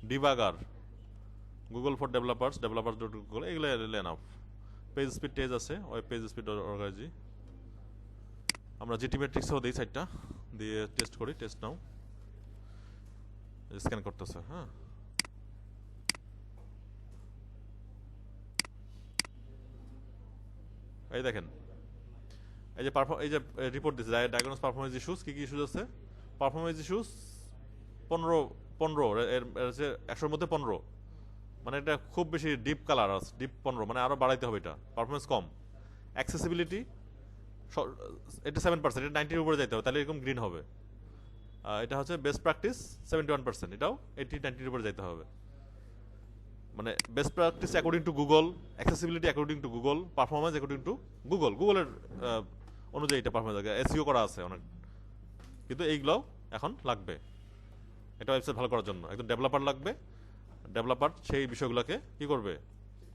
[SPEAKER 1] ডিবাগার, গুগল ফর ডেভেলপার্স, ডেভেলপার্স.গুগল, এগুলো এনাফ। পেজ স্পিড টেজ আছে, ওই পেজ স্পিড অর্গাজি। আমরা জিটি মেট্রিক্সও দিই, সাইটটা দিয়ে টেস্ট করি, টেস্ট নাও, স্ক্যান করতেছে। হ্যাঁ, এই দেখেন, এই যে এই যে রিপোর্ট দিচ্ছে ডায়াগনোস পারফরমেন্স ইস্যুস। কি কি ইস্যুস আছে? পারফরমেন্স ইস্যুস 15 এর 100-র মধ্যে 15, মানে এটা খুব বেশি ডিপ কালার আছে, ডিপ 15, মানে আরো বাড়াইতে হবে এটা। পারফরমেন্স কম। অ্যাক্সেসিবিলিটি 87%, এটা 90-এর উপরে যাইতে হবে, তাহলে এরকম গ্রিন হবে। এটা হচ্ছে বেস্ট প্র্যাকটিস 71%, এটাও 80-90-এর উপরে যাইতে হবে। মানে best practice according to Google, accessibility according to Google, performance according to Google, গুগলের অনুযায়ী এটা পারফরমেন্স এসইও করা আছে অনেক, কিন্তু এইগুলোও এখন লাগবে এটা ওয়েবসাইট ভালো করার জন্য। একজন ডেভেলপার লাগবে, ডেভেলপার সেই বিষয়গুলোকে কি করবে?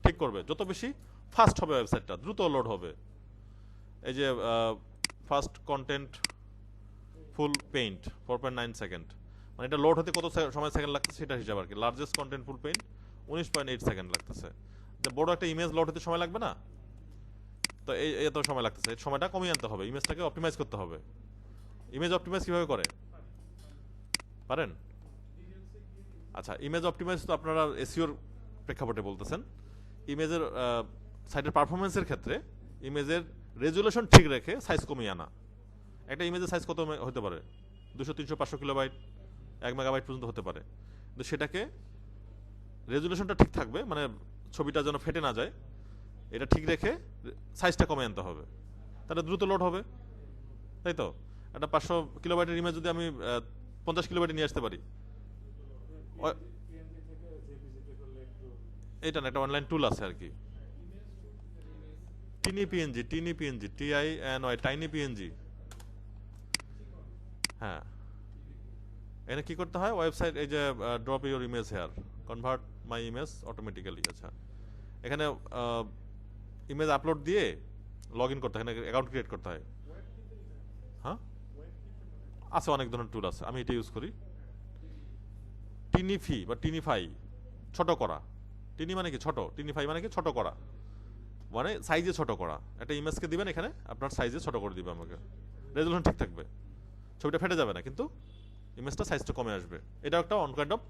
[SPEAKER 1] ঠিক করবে। যত বেশি ফাস্ট হবে ওয়েবসাইটটা, দ্রুত লোড হবে। এই যে ফাস্ট কন্টেন্ট ফুল পেইন্ট 4.9 সেকেন্ড, মানে এটা লোড হতে কত সময় সেকেন্ড লাগতেছে সেটা হিসাব আর কি। লার্জেস্ট কন্টেন্ট ফুল পেইন্ট 19.8 সেকেন্ড লাগতেছে। বড় একটা ইমেজ লোড হতে সময় লাগবে না, তো এই এত সময় লাগতেছে, এই সময়টা কমিয়ে আনতে হবে, ইমেজটাকে অপটিমাইজ করতে হবে। ইমেজ অপটিমাইজ কিভাবে করে পারেন? আচ্ছা, ইমেজ অপটিমাইজ তো আপনারা এসইওর প্রেক্ষাপটে বলতেছেন। ইমেজের সাইটের পারফরমেন্সের ক্ষেত্রে ইমেজের রেজুলেশন ঠিক রেখে সাইজ কমিয়ে আনা। একটা ইমেজের সাইজ কত হতে পারে? 200, 300, 500 কিলোবাইট, 1 মেগাবাইট পর্যন্ত হতে পারে। কিন্তু সেটাকে রেজুলেশনটা ঠিক থাকবে, মানে ছবিটা যেন ফেটে না যায়, এটা ঠিক রেখে সাইজটা কমে আনতে হবে, তাহলে দ্রুত লোড হবে, তাই তো? একটা 500 কিলোবাইটের ইমেজ যদি আমি 50 কিলোবাইটে নিয়ে আসতে পারি, এটা না, একটা অনলাইন টুল আছে আর কি, tiny PNG, TINY, tiny PNG. হ্যাঁ, এখানে কি করতে হয়? ওয়েবসাইট, এই যে drop your image here, convert my image automatically. আচ্ছা, এখানে ইমেজ আপলোড দিয়ে লগ ইন করতে হয়, এখানে অ্যাকাউন্ট ক্রিয়েট করতে হয়। হ্যাঁ, আছে, অনেক ধরনের টুল আছে, আমি এটা ইউজ করি। টিনিফি বা টিনিফাই, ছোট করা। টিনি মানে কি? ছোট। টিনিফাই মানে কি? ছোট করা, মানে সাইজে ছোট করা। একটা ইমেজকে দিবেন, এখানে আপনার সাইজে ছোট করে দিবে আমাকে, রেজুলেশন ঠিক থাকবে, ছবিটা ফেটে যাবে না, কিন্তু ইমেজটা সাইজটা কমে আসবে। এটা একটা অন কাইন্ড অফ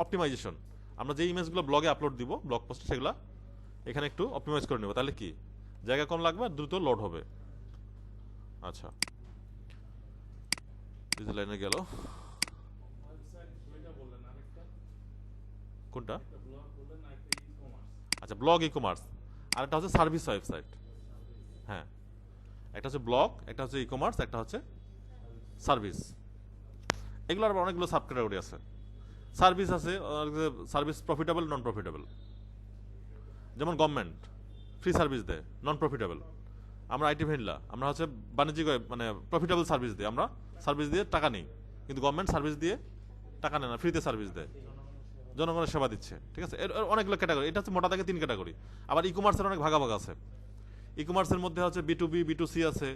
[SPEAKER 1] অপটিমাইজেশন। আমরা যে ইমেজগুলো ব্লগে আপলোড দিব, ব্লগ পোস্টে, সেগুলো এখানে একটু অপটিমাইজ করে নেব, তাহলে কি জায়গা কম লাগবে আর দ্রুত লোড হবে। আচ্ছা, লাইনে গেল কোনটা? আচ্ছা, ব্লগ ই কমার্স, আর একটা হচ্ছে সার্ভিস ওয়েবসাইট। হ্যাঁ, একটা হচ্ছে ব্লগ, একটা হচ্ছে ই কমার্স, একটা হচ্ছে সার্ভিস। এগুলোর আবার অনেকগুলো সাব ক্যাটাগরি আছে। সার্ভিস আছে, সার্ভিস প্রফিটেবল, নন প্রফিটেবল। যেমন গভর্নমেন্ট ফ্রি সার্ভিস দেয়, নন প্রফিটেবল। আমরা আইটি ভেন্ডলা, আমরা হচ্ছে বাণিজ্যিক মানে প্রফিটেবল সার্ভিস দিই, আমরা সার্ভিস দিয়ে টাকা নিই, কিন্তু গভর্নমেন্ট সার্ভিস দিয়ে টাকা নেয় না, ফ্রিতে সার্ভিস দেয়, জনগণের সেবা দিচ্ছে। ঠিক আছে, এর অনেকগুলো ক্যাটাগরি, এটা হচ্ছে মোটা থেকে 3 ক্যাটাগরি। আবার ই কমার্সের অনেক ভাগাভাগ আছে। ই কমার্সের মধ্যে হচ্ছে B2B B2C আছে।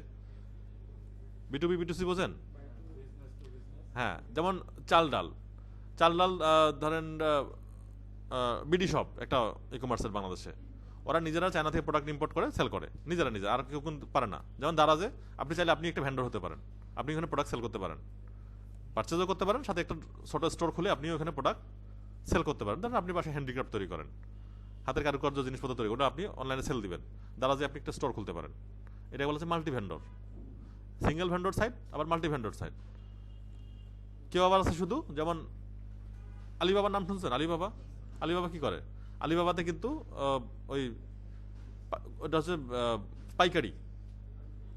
[SPEAKER 1] B2B B2C বোঝেন? হ্যাঁ, যেমন চাল ডাল, চাল ডাল ধরেন বিডি শপ একটা ই কমার্সের বাংলাদেশে, ওরা নিজেরা চায়না থেকে প্রোডাক্ট ইম্পোর্ট করে সেল করে নিজেরা, আর কেউ কিন্তু পারে না। যেমন দারাজে আপনি চাইলে আপনি একটা ভেন্ডর হতে পারেন, আপনি এখানে প্রোডাক্ট সেল করতে পারেন, পারচেজও করতে পারেন, সাথে একটা ছোট স্টোর খুলে আপনিও এখানে প্রোডাক্ট সেল করতে পারেন। ধরেন আপনি বাসায় হ্যান্ডিক্রাফট তৈরি করেন, হাতের কারুকার্য জিনিসপত্র তৈরি করে আপনি অনলাইনে সেল দিবেন, দারাজে আপনি একটা স্টোর খুলতে পারেন। এটা বলা হচ্ছে multi vendor, single vendor site আবার মাল্টি ভেন্ডর সাইট। কেউ আবার আছে শুধু, যেমন আলিবাবার নাম শুনছেন? আলিবাবা, আলিবাবা কি করে? আলিবাবাতে কিন্তু ওই ওটা হচ্ছে পাইকারি,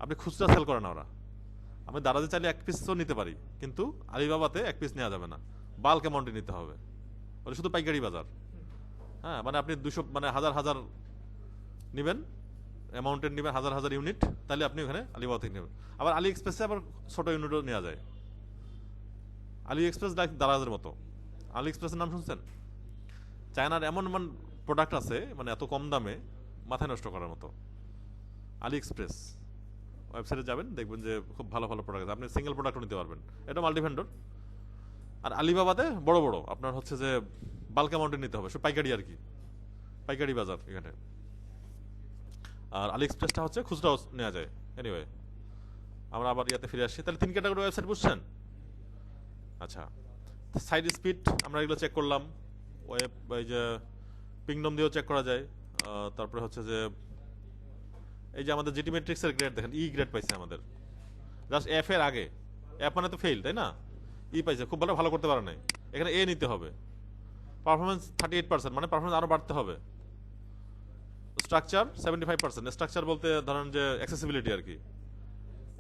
[SPEAKER 1] আপনি খুচরা সেল করে না ওরা। আমি দারাজে চাইলে 1 পিসও নিতে পারি, কিন্তু আলিবাবাতে 1 পিস নেওয়া যাবে না, বাল্ক অ্যামাউন্টে নিতে হবে। ওটা শুধু পাইকারি বাজার। হ্যাঁ, মানে আপনি 200 মানে হাজার হাজার নেবেন, অ্যামাউন্টের নেবেন হাজার হাজার ইউনিট, তাহলে আপনি ওখানে আলিবাবা থেকে নেবেন। আবার আলি এক্সপ্রেসে আবার ছোট ইউনিটও নেওয়া যায়। আলি এক্সপ্রেস দারাজের মতো। আলি এক্সপ্রেসের নাম শুনছেন? চায়নার এমন এমন প্রোডাক্ট আছে, মানে এত কম দামে মাথায় নষ্ট করার মতো। আলি এক্সপ্রেস ওয়েবসাইটে যাবেন, দেখবেন যে খুব ভালো ভালো প্রোডাক্ট আছে, আপনি সিঙ্গেল প্রোডাক্টও নিতে পারবেন। এটা মাল্টি ভেন্ডর। আর আলিবাবাতে বড় বড় আপনার হচ্ছে যে বাল্ক অ্যামাউন্টে নিতে হবে, সব পাইকারি আর কি, পাইকারি বাজার এখানে। আর আলি এক্সপ্রেসটা হচ্ছে খুচরাও নেওয়া যায়। এনিওয়ে, আমরা আবার ইয়াতে ফিরে আসছি। তাহলে 3 ক্যাটাগরি ওয়েবসাইট বুঝছেন? আচ্ছা, সাইড স্পিড আমরা এগুলো চেক করলাম, ওয়েব এই যে পিংডম দিয়েও চেক করা যায়। তারপরে হচ্ছে যে এই যে আমাদের জিটি ম্যাট্রিক্সের গ্রেড দেখেন, ই গ্রেড পাইছে আমাদের, জাস্ট এফ এর আগে। এফ মানে তো ফেল, তাই না? ই পাইছে, খুব ভালো করতে পারে নাই, এখানে এ নিতে হবে। পারফরমেন্স 38%, মানে পারফরমেন্স আরো বাড়তে হবে। স্ট্রাকচার 75%, স্ট্রাকচার বলতে ধরেন যে অ্যাক্সেসিবিলিটি আর কি।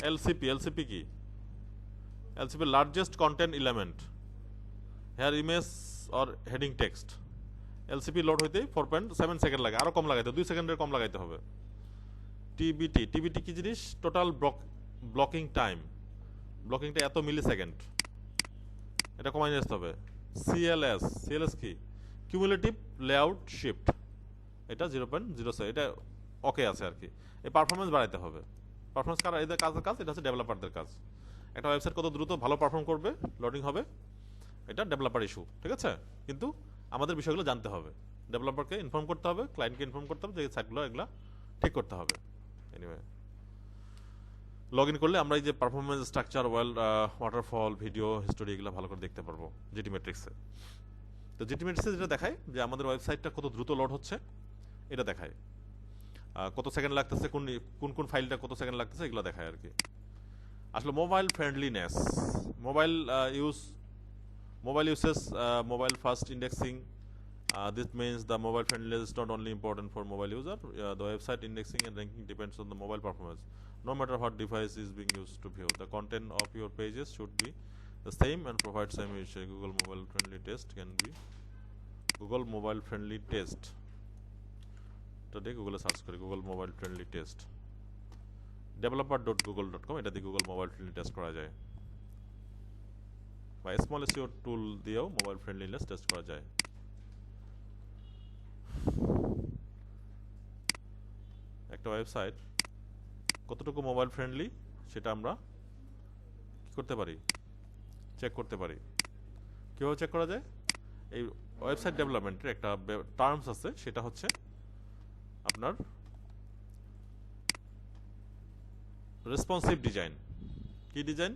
[SPEAKER 1] এলসিপি, এলসিপি কি? LCP largest content element, here image or heading text. LCP load হইতে 4.7 সেকেন্ড লাগে, আরো কম লাগাইতে, 2 সেকেন্ডের কম লাগাইতে হবে। টিবিটি, টিবিটি কি জিনিস? টোটাল ব্লকিং টাইম, ব্লকিংটা এত মিলি সেকেন্ড, এটা কমাই নিতে হবে। সিএলএস, সিএলএস কি? কিউমুলেটিভ লেআউট শিফট, এটা 0.07, এটা ওকে আছে আর কি। এই পারফরমেন্স বাড়াইতে হবে। পারফরমেন্স কার? এদের কাজের কাজ, এটা হচ্ছে ডেভেলপারদের কাজ। একটা ওয়েবসাইট কত দ্রুত ভালো পারফর্ম করবে, লোডিং হবে, এটা ডেভেলপার ইস্যু, ঠিক আছে? কিন্তু আমাদের বিষয়গুলো জানতে হবে, ডেভেলপারকে ইনফর্ম করতে হবে, ক্লায়েন্টকে ইনফর্ম করতে হবে যে সাইটগুলো এগুলা ঠিক করতে হবে। এনিওয়ে, লগ ইন করলে আমরা এই যে performance, structure, waterfall, video history এগুলো ভালো করে দেখতে পারবো জিটি ম্যাট্রিক্সে। তো জিটি ম্যাট্রিক্সে যেটা দেখায় যে আমাদের ওয়েবসাইটটা কত দ্রুত লোড হচ্ছে, এটা দেখায়। কত সেকেন্ড লাগতেছে, কোন কোন ফাইলটা কত সেকেন্ড লাগতেছে, এগুলো দেখায় আর কি। আসলে mobile friendliness, mobile uses mobile first indexing. This means the mobile friendliness is not only important for mobile user. The website indexing and ranking depends on the mobile performance. No matter what device is being used to view, the content of your pages should be the same and provide same usage. Google mobile friendly test can be Google mobile friendly test. Today Google search kori Google mobile friendly test. developer.google.com, এটা দিয়ে Google mobile friendly test করা যায়, বা small SEO টুল দিয়েও mobile friendliness test করা যায়। একটা website কতটুকু মোবাইল ফ্রেন্ডলি সেটা আমরা কি করতে পারি? চেক করতে পারি। কিভাবে চেক করা যায়? এই ওয়েবসাইট ডেভেলপমেন্টের একটা টার্মস আছে, সেটা হচ্ছে আপনার রেসপন্সিভ ডিজাইন। কি ডিজাইন?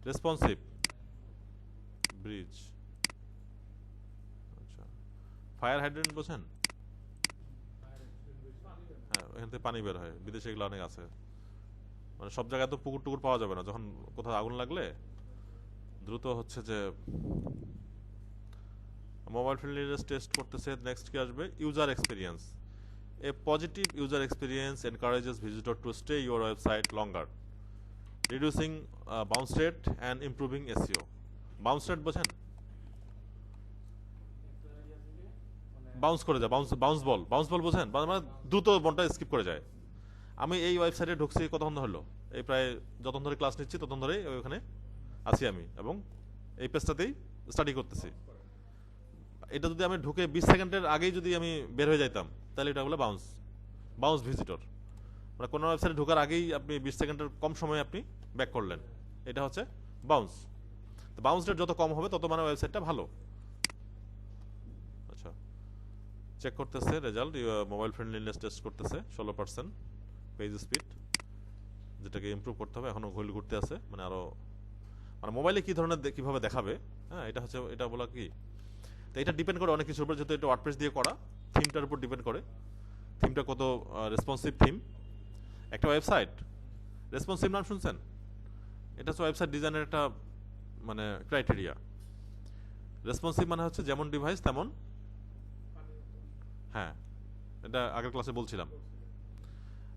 [SPEAKER 1] Responsive bridge. আচ্ছা, ফায়ার হাইড্রেন্ট বোঝেন? হ্যাঁ, এখান থেকে পানি বের হয়, বিদেশে এগুলো অনেক আছে। মানে সব জায়গায় তো পুকুর টুকুর পাওয়া যাবে না, যখন কোথাও আগুন লাগলে দ্রুত হচ্ছে যে মোবাইল ফ্রেন্ডলিনেস টেস্ট করতেছে। নেক্সট কি আসবে? User experience. A positive user experience encourages visitor to stay your website longer, reducing bounce rate and improving SEO. Bounce rate বোঝেন? বাউন্স করে যায়, বাউন্স বল বোঝেন? মানে দ্রুত মনটা স্কিপ করে যায়। আমি এই ওয়েবসাইটে ঢুকছি কতক্ষণ হলো, এই প্রায় যতক্ষণ ধরে ক্লাস নিচ্ছি ততক্ষণ ধরেই ওখানে আছি আমি, এবং এই পেজটাতেই স্টাডি করতেছি। এটা যদি আমি ঢুকে 20 সেকেন্ডের আগেই যদি আমি বের হয়ে যাইতাম, তাহলে এটা বলে বাউন্স ভিজিটর। মানে কোনো ওয়েবসাইটে ঢোকার আগেই আপনি 20 সেকেন্ডের কম সময়ে আপনি ব্যাক করলেন, এটা হচ্ছে বাউন্স। তো বাউন্স রেট যত কম হবে তত মানে ওয়েবসাইটটা ভালো। আচ্ছা, চেক করতেছে রেজাল্ট, মোবাইল ফ্রেন্ডলিনেস টেস্ট করতেছে 16%, পেজ স্পিড যেটাকে ইমপ্রুভ করতে হবে, এখনো ঘুল ঘুরতে আছে, মানে আরো মানে মোবাইলে কি ধরনের কিভাবে দেখাবে, হ্যাঁ এটা হচ্ছে, এটা বলা কি। তো এটা ডিপেন্ড করে অনেক কিছুর উপর, যেহেতু এটা ওয়ার্ডপ্রেস দিয়ে করা, থিমটার উপর ডিপেন্ড করে, থিমটা কত রেসপন্সিভ থিম। একটা ওয়েবসাইট রেসপন্সিভ নাম শুনছেন, এটা হচ্ছে ওয়েবসাইট ডিজাইনের একটা মানে ক্রাইটেরিয়া। রেসপন্সিভ মানে হচ্ছে যেমন ডিভাইস তেমন, হ্যাঁ এটা আগের ক্লাসে বলছিলাম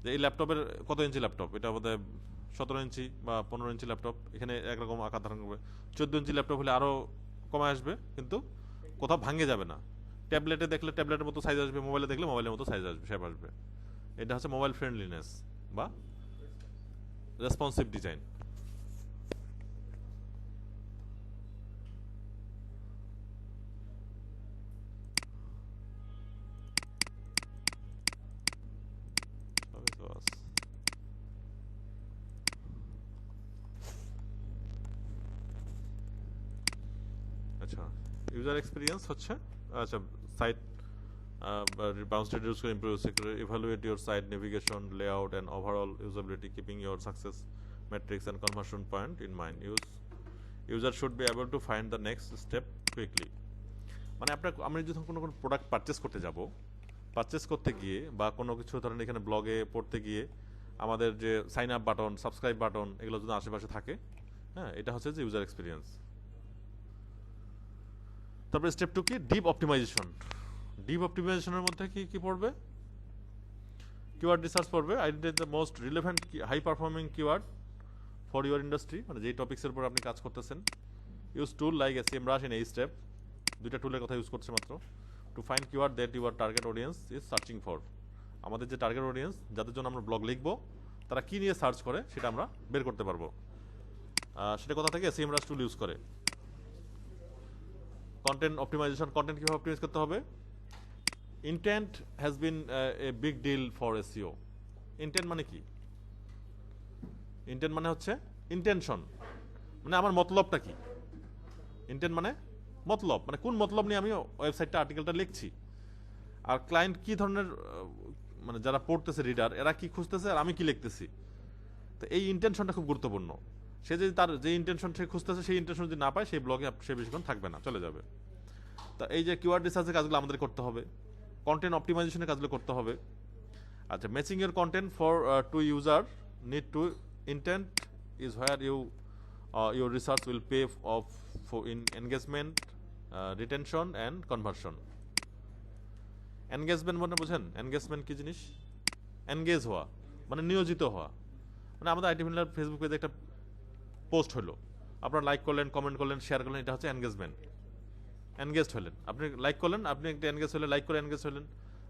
[SPEAKER 1] যে এই ল্যাপটপের কত ইঞ্চি ল্যাপটপ, এটা বোধহয় 17 ইঞ্চি বা 15 ইঞ্চি ল্যাপটপ, এখানে একরকম আকার ধারণ করবে। 14 ইঞ্চি ল্যাপটপ হলে আরও কমে আসবে, কিন্তু কোথাও ভাঙে যাবে না। ট্যাবলেটে দেখলে ট্যাবলেটের মতো সাইজ আসবে, মোবাইলে দেখলে মোবাইলের মতো সাইজ আসবে, শেপ আসবে। এটা হচ্ছে মোবাইল ফ্রেন্ডলিনেস বা রেসপন্সিভ ডিজাইন। আচ্ছা, ইউজার এক্সপিরিয়েন্স হচ্ছে, আচ্ছা site bounce reduce to improve security, evaluate your site navigation, layout and overall usability, keeping your success metrics and conversion point in mind. User should be able to find the next step quickly. মানে আমরা যখন কোনো product purchase করতে যাব, purchase করতে গিয়ে বা কোনো কিছু ধরেন এখানে ব্লগে পড়তে গিয়ে আমাদের যে sign up button, subscribe button, এগুলো যদি আশেপাশে থাকে, হ্যাঁ এটা হচ্ছে যে ইউজার এক্সপিরিয়েন্স। তারপরে স্টেপ 2 কি, ডিপ অপটিমাইজেশন। ডিপ অপটিমাইজেশনের মধ্যে কি কি পড়বে, কিওয়ার্ড রিসার্চ পড়বে, identify the most relevant high performing keyword for your industry, মানে যেই টপিক্সের উপর আপনি কাজ করতেছেন। Use tool like SEMrush in এই স্টেপ, দুইটা টুলের কথা ইউজ করছে মাত্র। To find keyword that your target audience is searching for, আমাদের যে টার্গেট অডিয়েন্স যাদের জন্য আমরা ব্লগ লিখবো তারা কি নিয়ে সার্চ করে সেটা আমরা বের করতে পারবো, সেটা কোথা থেকে, SEMrush টুল ইউজ করে। কন্টেন্ট অপটিমাইজেশন, কন্টেন্ট কিভাবে অপটিমাইজ করতে হবে। Intent has been a big deal for SEO। Intent মানে কি, ইন্টেন্ট মানে হচ্ছে ইন্টেনশন, মানে আমার মতলবটা কি। ইন্টেন্ট মানে মতলব, মানে কোন মতলব নিয়ে আমি ওয়েবসাইটটা আর্টিকেলটা লিখছি, আর ক্লায়েন্ট কি ধরনের, মানে যারা পড়তেছে রিডার, এরা কি খুঁজতেছে আর আমি কি লিখতেছি। তো এই ইন্টেনশনটা খুব গুরুত্বপূর্ণ। সে যদি তার যে ইন্টেনশন সে খুঁজতেছে সেই ইন্টেনশন যদি না পায়, সেই ব্লগে সে বেশিক্ষণ থাকবে না, চলে যাবে। তা এই যে কিওয়ার্ড রিসার্চের কাজগুলো আমাদের করতে হবে, কন্টেন্ট অপটিমাইজেশনের কাজগুলো করতে হবে। আচ্ছা, matching your content for to user need to intent is where your research will pay off in engagement, retention and conversion. Engagement মানে বোঝেন, এনগেজমেন্ট কি জিনিস, এনগেজ হওয়া মানে নিয়োজিত হওয়া। মানে আমাদের আইটি ভিলার ফেসবুক পেজে একটা পোস্ট হলো, আপনারা লাইক করলেন, কমেন্ট করলেন, শেয়ার করলেন, এটা হচ্ছে এনগেজমেন্ট। এনগেজড হলেন, আপনি লাইক করলেন, আপনি একটা এনগেজ হলেন, লাইক করে এনগেজ হলেন,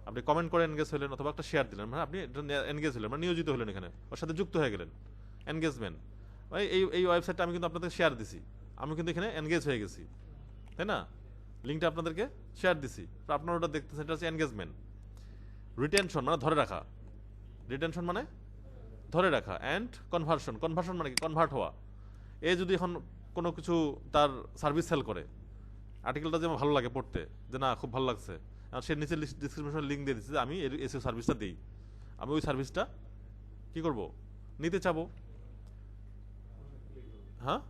[SPEAKER 1] আপনি কমেন্ট করে এনগেজ হলেন, অথবা একটা শেয়ার দিলেন, মানে আপনি এনগেজ হলেন, মানে নিয়োজিত হলেন, এখানে ওর সাথে যুক্ত হয়ে গেলেন। এনগেজমেন্ট, এই ওয়েবসাইটটা আমি কিন্তু আপনাদের শেয়ার দিছি, আমি কিন্তু এখানে এনগেজ হয়ে গেছি, তাই না। লিঙ্কটা আপনাদেরকে শেয়ার দিছি, আপনারা ওটা দেখতেছেন, এটা হচ্ছে এনগেজমেন্ট। রিটেনশন মানে ধরে রাখা, রিটেনশন মানে ধরে রাখা। অ্যান্ড কনভার্সন, কনভার্সন মানে কি, কনভার্ট হওয়া। এ যদি এখন কোনো কিছু তার সার্ভিস সেল করে, আর্টিকেলটা যেমন ভালো লাগে পড়তে, যে না খুব ভালো লাগছে, আর সে নিচে ডিসক্রিপশনে লিঙ্ক দিয়ে দিচ্ছে যে আমি এসিও সার্ভিসটা দিই, আমি ওই সার্ভিসটা কি করব, নিতে চাবো, হ্যাঁ।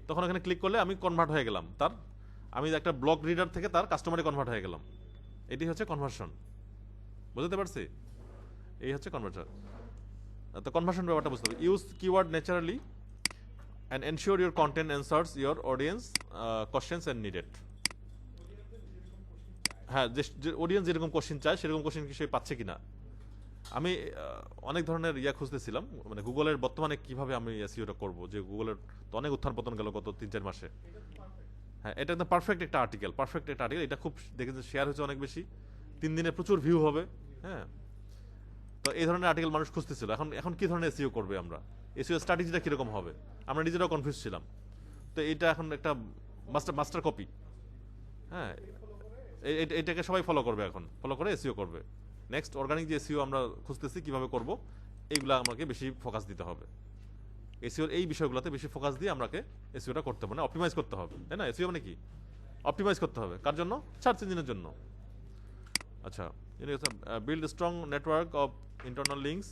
[SPEAKER 1] তখন এখানে ক্লিক করলে আমি কনভার্ট হয়ে গেলাম, তার আমি একটা ব্লগ রিডার থেকে তার কাস্টমারে কনভার্ট হয়ে গেলাম। এটি হচ্ছে কনভার্সন, বুঝতে পারছি, এই হচ্ছে কনভার্সন। তো কনভার্সন ব্যাপারটা বুঝতে হবে। Use keyword naturally and ensure your content answers your audience questions and needed. হ্যাঁ, যে অডিয়েন্স যেরকম কোশ্চেন চায় সেরকম কোশ্চেন কি সে পাচ্ছে কিনা। আমি অনেক ধরনের খুঁজতেছিলাম, মানে গুগলের বর্তমানে কিভাবে আমি এসইওটা করব, যে গুগলের তো অনেক উত্থান পতন গেল গত 3-4 মাসে। হ্যাঁ, এটা একদম পারফেক্ট একটা আর্টিকেল, পারফেক্ট একটা আর্টিকেল। এটা খুব দেখেছি শেয়ার হয়েছে অনেক বেশি, 3 দিনে প্রচুর ভিউ হবে। হ্যাঁ, তো এই ধরনের আর্টিকেল মানুষ খুঁজতেছিল। এখন এখন কি ধরনের এসইও করবে আমরা, এসইও স্ট্র্যাটেজিটা কিরকম হবে, আমরা নিজেরাও কনফিউজ ছিলাম। তো এটা এখন একটা মাস্টার মাস্টার কপি। হ্যাঁ, এটাকে সবাই ফলো করবে, এখন ফলো করে এসইও করবে। নেক্সট অর্গানিক যে এসইও আমরা খুঁজতেছি কিভাবে করব, এইগুলো আমাকে বেশি ফোকাস দিতে হবে। এসইওর এই বিষয়গুলোতে বেশি ফোকাস দিয়ে আমাকে এসইওটা করতে হবে, মানে অপটিমাইজ করতে হবে, তাই না? এসইও মানে কি? অপটিমাইজ করতে হবে। কার জন্য? সার্চ ইঞ্জিনের জন্য। আচ্ছা, build strong network of internal links.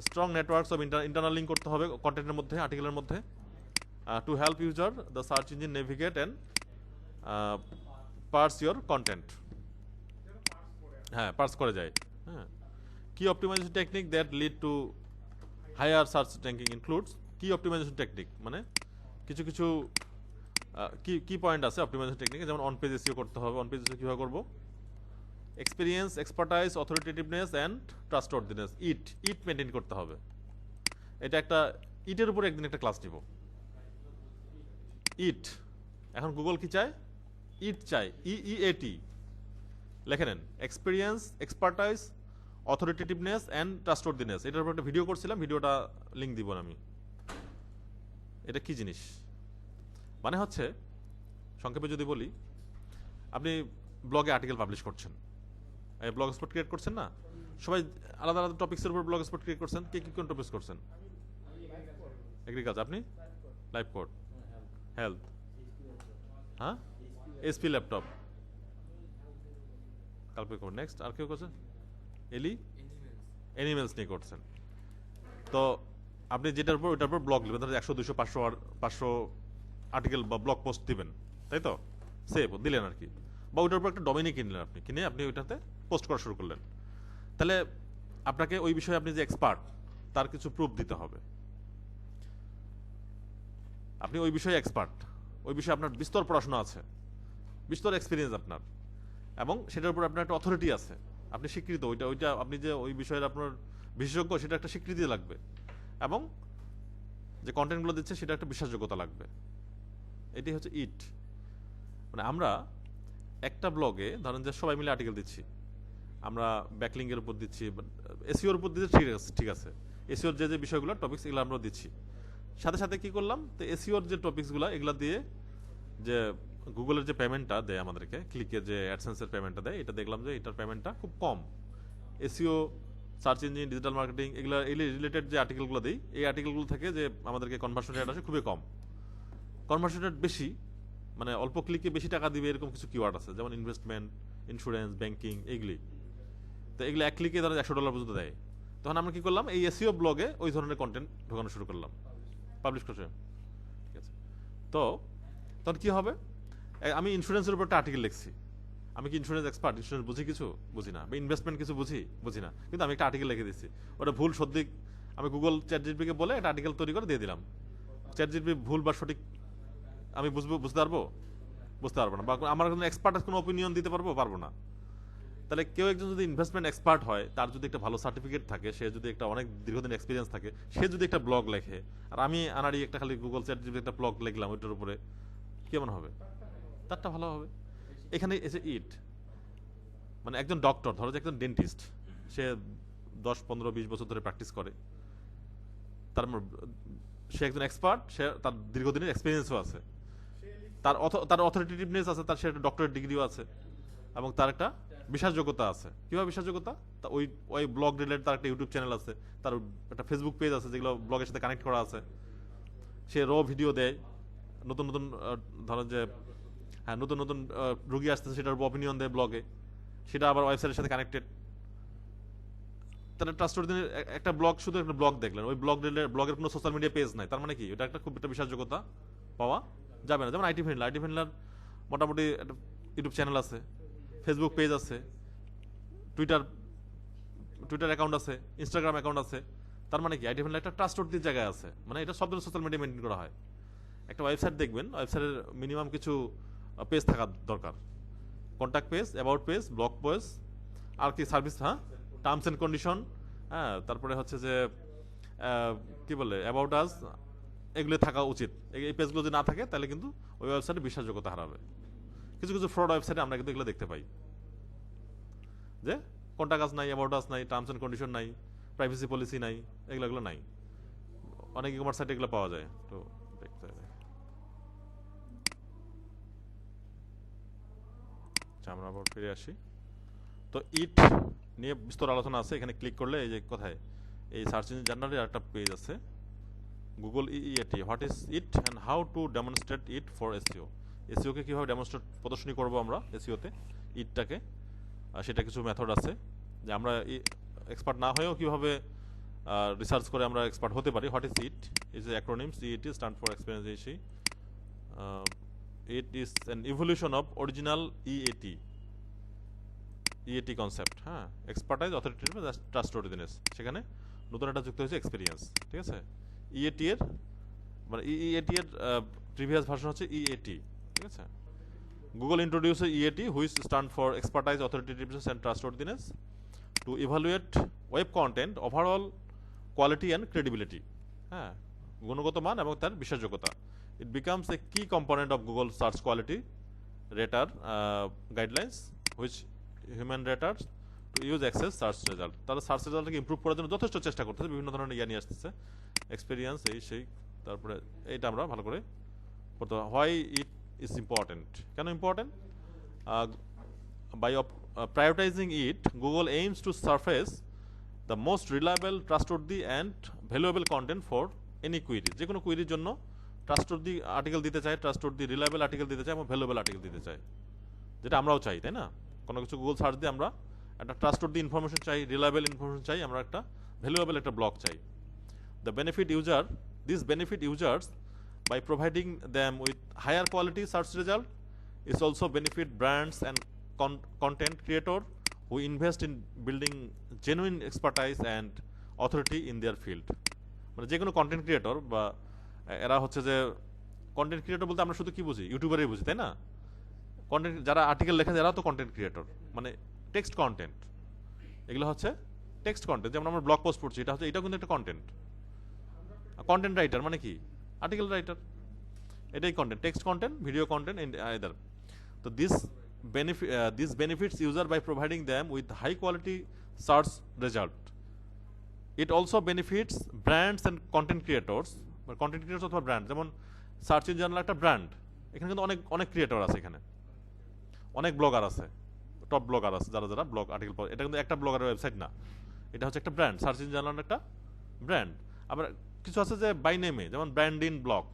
[SPEAKER 1] Strong networks of internal link করতে হবে কন্টেন্টের মধ্যে, আর্টিকেলের মধ্যে, to help user the search engine navigate and parse your content. হ্যাঁ, পার্স করে যায়। হ্যাঁ, key optimisation technique that lead to higher search ranking includes. Key optimisation technique মানে কিছু কিছু কি পয়েন্ট আছে অপটিমাইজেশন টেকনিকে, যেমন অন পেজ এসইও করতে হবে। অন পেজ এসইও কীভাবে করবো? Experience, expertise, authoritativeness and trustworthiness, it maintain করতে হবে। এটা একটা ইটের উপরে একদিন একটা ক্লাস নিব। ইট, এখন গুগল কি চায়? ইট চায়, ইএটি লেখে নেন। এক্সপিরিয়েন্স, এক্সপার্টাইজ, অথরিটেটিভনেস অ্যান্ড ট্রাস্টওয়ার্দিনেস, এটার উপর একটা ভিডিও করছিলাম, ভিডিওটা লিঙ্ক দিব আমি। এটা কি জিনিস? মানে হচ্ছে, সংক্ষেপে যদি বলি, আপনি ব্লগে আর্টিকেল পাবলিশ করছেন, ব্লগ স্পট ক্রিয়েট করছেন না, সবাই আলাদা আলাদা টপিক্সের উপর ব্লগ স্পট ক্রিয়েট করছেন। কে কি কোন টপিক্স করছেন? এগ্রিকালচার, আপনি লাইফ কোড, হেলথ, হ্যাঁ, এসপি ল্যাপটপ, কালকে করবেন। নেক্সট আর কেউ করছেন? এনিমেলস নিয়ে করছেন। তো আপনি যেটার উপর ওইটার উপর ব্লগ নেবেন, ধরো 100, 200, 500 আর্টিকেল বা ব্লগ পোস্ট দিবেন, তাই তো? সেভ দিলেন আর কি, বা ওইটার উপর একটা ডোমেইন কিনলেন, আপনি কিনে আপনি ওইটাতে পোস্ট করা শুরু করলেন। তাহলে আপনাকে ওই বিষয়ে আপনি যে এক্সপার্ট, তার কিছু প্রুফ দিতে হবে। আপনি ওই বিষয়ে এক্সপার্ট, ওই বিষয়ে আপনার বিস্তর পড়াশোনা আছে, বিস্তর এক্সপিরিয়েন্স আপনার, এবং সেটার উপর আপনার একটা অথরিটি আছে, আপনি স্বীকৃত, ওইটা আপনি যে ওই বিষয়ের আপনার বিশেষজ্ঞ, সেটা একটা স্বীকৃতি লাগবে, এবং যে কন্টেন্টগুলো দিচ্ছে সেটা একটা বিশ্বাসযোগ্যতা লাগবে। এটাই হচ্ছে ইট। মানে আমরা একটা ব্লগে ধরেন যে সবাই মিলে আর্টিকেল দিচ্ছি, আমরা ব্যাকলিংকের উপর দিচ্ছি, এসইওর উপর দিচ্ছি, ঠিক আছে, এসইওর যে যে বিষয়গুলো টপিকস এগুলো আমরা দিচ্ছি। সাথে সাথে কি করলাম, তো এসইওর যে টপিকসগুলো এগুলো দিয়ে যে গুগলের যে পেমেন্টটা দেয় আমাদেরকে, ক্লিকের যে অ্যাডসেন্সের পেমেন্টটা দেয়, এটা দেখলাম যে এটার পেমেন্টটা খুব কম। SEO, search engine, digital marketing, এগুলো রিলেটেড যে আর্টিকেলগুলো দিই, এই আর্টিকেলগুলো থেকে যে আমাদেরকে কনভার্সন রেট আসে খুবই কম। কনভার্সন রেট বেশি মানে অল্প ক্লিকে বেশি টাকা দিবে, এরকম কিছু কিওয়ার্ড আছে, যেমন ইনভেস্টমেন্ট, ইন্স্যুরেন্স, ব্যাংকিং, এইগুলি। তো এগুলো এক ক্লিকে ধরো $100 পর্যন্ত দেয়। তখন আমরা কি করলাম, এই এসইও ব্লগে ওই ধরনের কন্টেন্ট ঢোকানো শুরু করলাম, পাবলিশ করছে। ঠিক আছে, তো তখন কি হবে, আমি ইন্স্যুরেন্সের উপর একটা আর্টিকেল লিখছি। আমি কি ইন্স্যুরেন্স এক্সপার্ট? ইন্স্যুরেন্স বুঝি কিছু? বুঝি না। বা ইনভেস্টমেন্ট কিছু বুঝি না, কিন্তু আমি একটা আর্টিকেল লিখে দিচ্ছি। ওটা ভুল সঠিক আমি গুগল চ্যাটজিপিটিকে বলে একটা আর্টিকেল তৈরি করে দিয়ে দিলাম। চ্যাটজিপিটি ভুল বা সঠিক আমি বুঝতে পারবো না, বা আমার কোনো এক্সপার্ট কোনো অপিনিয়ন দিতে পারবো না। তাহলে কেউ একজন যদি ইনভেস্টমেন্ট এক্সপার্ট হয়, তার যদি একটা ভালো সার্টিফিকেট থাকে, সে যদি একটা অনেক দীর্ঘদিন এক্সপিরিয়েন্স থাকে, সে যদি একটা ব্লগ লেখে, আর আমি আনাড়ি একটা খালি গুগল চ্যাটজিপিটি একটা ব্লগ লিখলাম ওইটার উপরে, কেমন হবে? তারটা ভালো হবে। এখানে এসে ইট মানে একজন ডক্টর, ধরো যে একজন ডেন্টিস্ট, সে 10, 15, 20 বছর ধরে প্র্যাকটিস করে, সে একজন এক্সপার্ট, সে তার দীর্ঘদিনের এক্সপিরিয়েন্সও আছে, তার অথরিটেটিভনেস আছে, তার সে একটা ডক্টরেট ডিগ্রিও আছে, এবং তার একটা বিশ্বাসযোগ্যতা আছে। কিভাবে বিশ্বাসযোগ্যতা? তা ওই ব্লগ রিলেটেড তার একটা ইউটিউব চ্যানেল আছে, তার একটা ফেসবুক পেজ আছে, যেগুলো ব্লগের সাথে কানেক্ট করা আছে। সে ভিডিও দেয়, নতুন নতুন ধরেন যে নতুন নতুন রুগী আসতেছে, সেটার অপিনিয়ন দেয় ব্লগে, সেটা আবার ওয়েবসাইটের সাথে কানেক্টেড। তাহলে ট্রাস্টওয়ার্দি একটা ব্লগ, শুধু একটা ব্লগ দেখলেন, ওই ব্লগের কোনো সোশ্যাল মিডিয়া পেজ নাই, তার মানে কি ওটা একটা খুব একটা বিশ্বাসযোগ্যতা পাওয়া যাবে না। যেমন আইটি ফ্রেন্ডলার মোটামুটি একটা ইউটিউব চ্যানেল আছে, ফেসবুক পেজ আছে, টুইটার অ্যাকাউন্ট আছে, ইনস্টাগ্রাম অ্যাকাউন্ট আছে। তার মানে কি আইটি ফ্রেন্ডলার একটা ট্রাস্টওয়ার্দি জায়গায় আছে, মানে এটা সব ধরনের সোশ্যাল মিডিয়া মেনটেন করা হয়। একটা ওয়েবসাইট দেখবেন, ওয়েবসাইটের মিনিমাম কিছু পেজ থাকা দরকার, contact page, about page, blog page, আর কি সার্ভিস, টার্মস অ্যান্ড কন্ডিশন, তারপরে হচ্ছে যে কি বলে অ্যাবাউট আস, এগুলো থাকা উচিত। এই পেজগুলো যদি না থাকে, তাহলে কিন্তু ওই ওয়েবসাইটে বিশ্বাসযোগ্যতা হারাবে। কিছু কিছু ফ্রড ওয়েবসাইটে আমরা কিন্তু এগুলো দেখতে পাই, যে কন্ট্যাক্ট আস নাই, অ্যাবাউট আস নাই, টার্মস অ্যান্ড কন্ডিশন নাই, প্রাইভেসি পলিসি নাই, এগুলো নাই। অনেক ই-কমার্স সাইটে এগুলো পাওয়া যায়। তো দেখতে হবে। আচ্ছা, আমরা আবার ফিরে আসি। তো ইট নিয়ে বিস্তর আলোচনা আছে। এখানে ক্লিক করলে এই যে কোথায় এই সার্চ ইঞ্জিন জার্নালের একটা পেজ আছে, Google EAT, what is it and how to demonstrate it for SEO. এসইওকে কীভাবে ডেমনস্ট্রেট প্রদর্শনী করবো আমরা এসইওতে ইটটাকে, সেটা কিছু মেথড আছে যে আমরা এক্সপার্ট না হয়েও কীভাবে রিসার্চ করে আমরা এক্সপার্ট হতে পারি। What is it is acronyms, EAT stand for experience AC, it is an evolution of original EAT concept. হ্যাঁ, এক্সপার্টাইজ, অথরিটেটিভ, ট্রাস্টওয়ার্দিনেস, সেখানে নতুন একটা যুক্ত হয়েছে এক্সপিরিয়েন্স। ঠিক আছে, ইএটি এর মানে ইএটি এর প্রিভিয়াস ভার্সন হচ্ছে ইএটি। ঠিক আছে, Google introduce EAT which stand for expertise, authoritativeness and trustworthiness to evaluate web content overall quality and credibility. হ্যাঁ, গুণগত মান এবং তার বিশ্বাসযোগ্যতা। ইট becomes a key component of Google search quality rater guidelines which human raters to use access search result. তারা search রেজাল্টকে improve করার জন্য যথেষ্ট চেষ্টা করতেছে, বিভিন্ন ধরনের ইয়া নিয়ে আসতেছে, এক্সপিরিয়েন্স, এই সেই। তারপরে এইটা আমরা ভালো করে পড়তে হবে। হোয়াই ইট ইজ ইম্পর্টেন্ট, কেন important? By prioritizing it, Google aims to surface the most reliable, trustworthy and valuable content for any query. যে কোনো কুইরির জন্য ট্রাস্টওয়ার্দি আর্টিকেল দিতে চায়, ট্রাস্টওয়ার্দি রিলায়েবল আর্টিকেল দিতে চায় এবং ভ্যালুয়েবল আর্টিকেল দিতে চায়, যেটা আমরাও চাই, তাই না? কোনো কিছু গুগল সার্চ দিয়ে আমরা একটা ট্রাস্টওয়ার্দি ইনফরমেশন চাই, রিলায়েবল ইনফরমেশন চাই, আমরা একটা ভ্যালুয়েবল একটা ব্লগ চাই। These benefit users by providing them with higher quality search result is also benefit brands and content creator who invest in building genuine expertise and authority in their field. মানে যে কোনো content creator বা এরা হচ্ছে যে content creator বলতে আমরা শুধু কি বুঝি, ইউটিউবারই বুঝি, তাই না? কন্টেন্ট যারা আর্টিকেল লেখে এরা তো কন্টেন্ট ক্রিয়েটর, মানে টেক্সট কন্টেন্ট, এগুলো হচ্ছে টেক্সট কন্টেন্ট। যেমন আমরা ব্লগ পোস্ট পড়ছি, এটা হচ্ছে, এটাও কিন্তু একটা কন্টেন্ট। কন্টেন্ট রাইটার মানে কি? আর্টিকেল রাইটার, এটাই content, text content, video content, either. তো this benefits user by providing them with high quality search result. It also benefits brands and content creators, বা কন্টেন্ট ক্রিয়েটর অথবা brand. যেমন search engine journal একটা brand, এখানে কিন্তু অনেক অনেক creator আছে, এখানে অনেক ব্লগার আছে, টপ ব্লগার আছে, যারা যারা ব্লগ আর্টিকেল, এটা কিন্তু একটা ব্লগারের ওয়েবসাইট না, এটা হচ্ছে একটা ব্র্যান্ড। সার্চ ইঞ্জিন জার্নাল একটা ব্র্যান্ড। আবার কিছু আছে যে বাই নেমে, যেমন ব্র্যান্ডিন ব্লগ,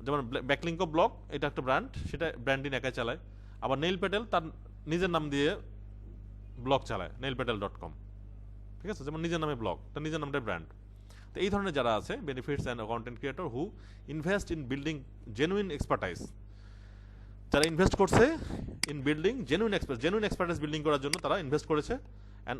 [SPEAKER 1] যেমন ব্যাকলিঙ্ক ব্লগ, এটা একটা ব্র্যান্ড, সেটা ব্র্যান্ডিন একাই চালায়। আবার নেইল প্যাটেল তার নিজের নাম দিয়ে ব্লগ চালায়, nailpatel.com। ঠিক আছে, যেমন নিজের নামে ব্লগ, তার নিজের নামটাই ব্র্যান্ড। তো এই ধরনের যারা আছে benefits and content creator who invest in building genuine expertise, যারা ইনভেস্ট করছে in building genuine expertise building করার জন্য তারা ইনভেস্ট করেছে, and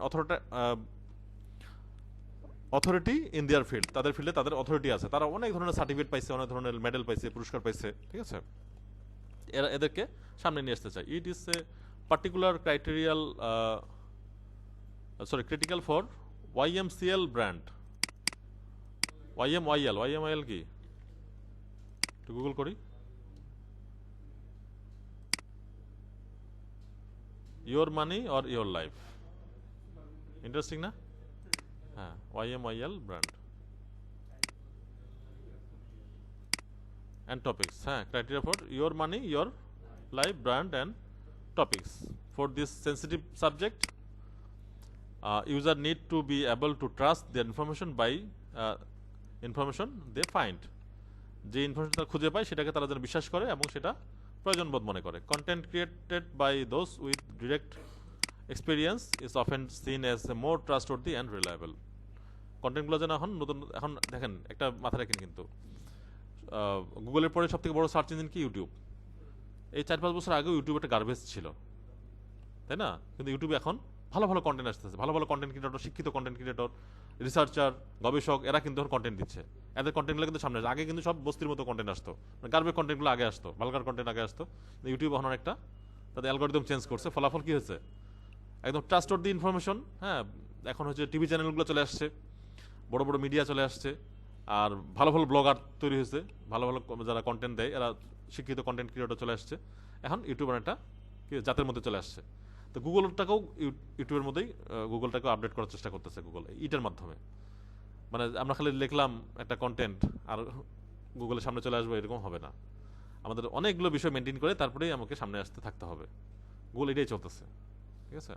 [SPEAKER 1] authority in their field, তাদের ফিল্ডে তাদের অথরিটি আছে, তারা অনেক ধরনের সার্টিফিকেট পাইছে, অনেক ধরনের মেডেল পাইছে, পুরস্কার পাইছে। ঠিক আছে, এদেরকে সামনে নিয়ে আসতে চাই। It is a particular critical for YMCL brand. YMYL কি? একটু গুগল করি। Your money or your life, interesting না? হ্যাঁ, YMYL brand and topics. Criteria for your money, your life, brand and topics. For this sensitive subject, user need to be able to trust their information by information they find. যে information তারা খুঁজে পায় সেটাকে তারা যেন বিশ্বাস করে এবং সেটা প্রয়োজনবোধ মনে করে। Content created by those with direct experience is often seen as a more trustworthy and reliable. কন্টেন্টগুলো যেন এখন দেখেন, একটা মাথায় রাখেন কিন্তু, গুগলের পরে সব থেকে বড় সার্চ ইঞ্জিন কি? ইউটিউব। এই 4-5 বছর আগেও ইউটিউব একটা গার্বেজ ছিল, তাই না? কিন্তু ইউটিউবে এখন ভালো ভালো কন্টেন্ট আসতেছে, ভালো ভালো কন্টেন্ট ক্রিয়েটর, শিক্ষিত কন্টেন্ট ক্রিয়েটর, রিসার্চার, গবেষক, এরা কিন্তু এখন কন্টেন্ট দিচ্ছে। এদের কন্টেন্টগুলো কিন্তু সামনে আসে। আগে কিন্তু সব বস্তির মতো কন্টেন্ট আসতো, গার্বেজ কন্টেন্টগুলো আগে আসতো, ভালগার কন্টেন্ট আগে আসতো। ইউটিউব এখন একটা তাদের অ্যালগরিদম চেঞ্জ করছে, ফলাফল কি হয়েছে? একদম ট্রাস্টওয়ার্দি ইনফরমেশন। হ্যাঁ, এখন হচ্ছে টিভি চ্যানেলগুলো চলে আসছে, বড় বড় মিডিয়া চলে আসছে, আর ভালো ভালো ব্লগার তৈরি হয়েছে, ভালো ভালো যারা কন্টেন্ট দেয় এরা শিক্ষিত কন্টেন্ট ক্রিয়েটর চলে আসছে। এখন ইউটিউবার একটা জাতের মধ্যে চলে আসছে। তো গুগলটাকেও ইউটিউবের মধ্যেই গুগলটাকেও আপডেট করার চেষ্টা করতেছে গুগল ইটার মাধ্যমে। মানে আমরা খালি লিখলাম একটা কন্টেন্ট আর গুগলের সামনে চলে আসবো এরকম হবে না, আমাদের অনেকগুলো বিষয় মেনটেন করে তারপরেই আমাকে সামনে আসতে থাকতে হবে। গুগল এটাই চলতেছে, ঠিক আছে?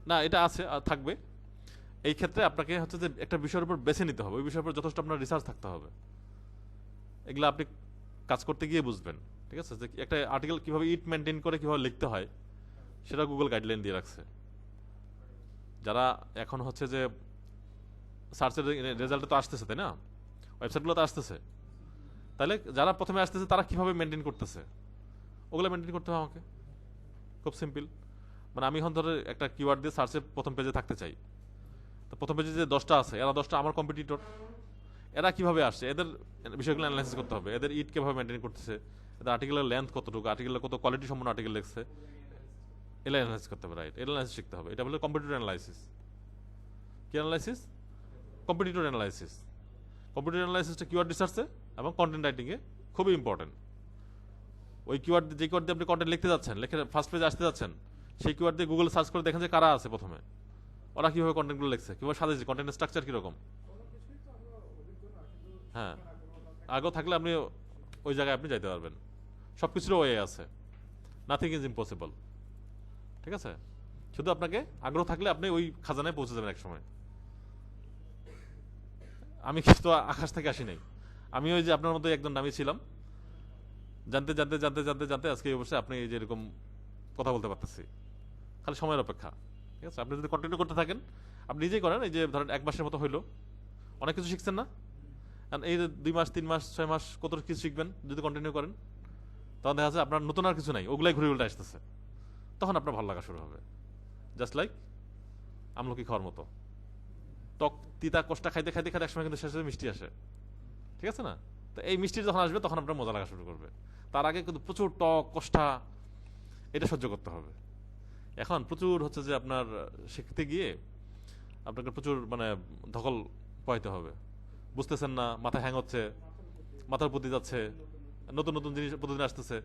[SPEAKER 1] না, এটা আছে আর থাকবে। এই ক্ষেত্রে আপনাকে হচ্ছে যে একটা বিষয়ের উপর বেছে নিতে হবে, ওই বিষয়ের উপর যথেষ্ট আপনার রিসার্চ থাকতে হবে। এগুলো আপনি কাজ করতে গিয়ে বুঝবেন, ঠিক আছে? যে একটা আর্টিকেল কিভাবে ইট মেনটেন করে কিভাবে লিখতে হয় সেটা গুগল গাইডলাইন দিয়ে রাখছে। যারা এখন হচ্ছে যে সার্চের রেজাল্টে তো আসতেছে, তাই না? ওয়েবসাইটগুলো তো আসতেছে, তাহলে যারা প্রথমে আসতেছে তারা কিভাবে মেনটেন করতেছে ওগুলো মেনটেন করতে হবে আমাকে। খুব সিম্পল। মানে আমি এখন ধরে একটা কিওয়ার্ড দিয়ে সার্চে প্রথম পেজে থাকতে চাই, তো প্রথম পেজে যে 10টা আছে এরা 10টা আমার কম্পিটিটর, এরা কিভাবে আসছে এদের বিষয়গুলো অ্যানালাইসিস করতে হবে। এদের ইট কিভাবে মেনটেন করতেছে, এদের আর্টিকেলের লেন্থ কতটুকু, আর্টিকেলের কত কোয়ালিটি সম্পন্ন আর্টিকেল লিখছে, এগুলো অ্যানালাইসিস করতে হবে। রাইট, এটা অ্যানালাইসিস শিখতে হবে। এটা বলে কম্পিটিটর অ্যানালাইসিস। কি অ্যানালাইসিস? Competitor analysis. কম্পিটিটর অ্যানালাইসিসটা কিওয়ার্ড রিসার্চে এবং কন্টেন্ট রাইটিংয়ে খুবই ইম্পর্টেন্ট। ওই কিওয়ার্ড যে কিওয়ার্ড দিয়ে আপনি কন্টেন্ট লিখতে যাচ্ছেন, লিখে ফার্স্ট পেজে আসতে যাচ্ছেন, সেই কিওয়ার্ড দিয়ে গুগলে সার্চ করে দেখেন যে কারা আছে প্রথমে, ওরা কিভাবে কন্টেন্টগুলো লিখছে, কিভাবে সাজাইছে, কন্টেন্টের স্ট্রাকচার কিরকম। হ্যাঁ, আগ্রহ থাকলে আপনি ওই জায়গায় আপনি যাইতে পারবেন। সব কিছুর ওয়ে আছে, নাথিং ইজ ইম্পসিবল, ঠিক আছে? শুধু আপনাকে আগ্রহ থাকলে আপনি ওই খাজানায় পৌঁছে যাবেন এক সময়। আমি তো আকাশ থেকে আসি নাই, আমি ওই যে আপনার মতো একজন নামি ছিলাম, জানতে জানতে জানতে জানতে জানতে আজকে এই অবশ্যই আপনি যে এরকম কথা বলতে পারতেছি, খালি সময়ের অপেক্ষা, ঠিক আছে? আপনি যদি কন্টিনিউ করতে থাকেন, আপনি নিজেই করেন, এই যে ধরেন 1 মাসের মতো হইলো, অনেক কিছু শিখছেন না? এই যে 2 মাস 3 মাস 6 মাস কত কিছু শিখবেন যদি কন্টিনিউ করেন, তখন দেখা যাচ্ছে আপনার নতুন আর কিছু নাই, ওগুলাই ঘুরে উল্টে আসতেছে, তখন আপনার ভালো লাগা শুরু হবে। জাস্ট লাইক আমলকি খাওয়ার মতো, টক তিতা কষ্টা খাইতে খাইতে খাইতে একসময় কিন্তু শেষে মিষ্টি আসে, ঠিক আছে না? তো এই মিষ্টি যখন আসবে তখন আপনার মজা লাগা শুরু করবে। তার আগে কিন্তু প্রচুর টক কষ্টা এটা সহ্য করতে হবে। এখন প্রচুর হচ্ছে যে আপনার শিখতে গিয়ে আপনাকে প্রচুর মানে ধকল পাইতে হবে, বুঝতেছেন না, মাথা হ্যাং হচ্ছে, মাথার বুদ্ধি যাচ্ছে, নতুন নতুন জিনিস প্রতিদিন আসতেছে।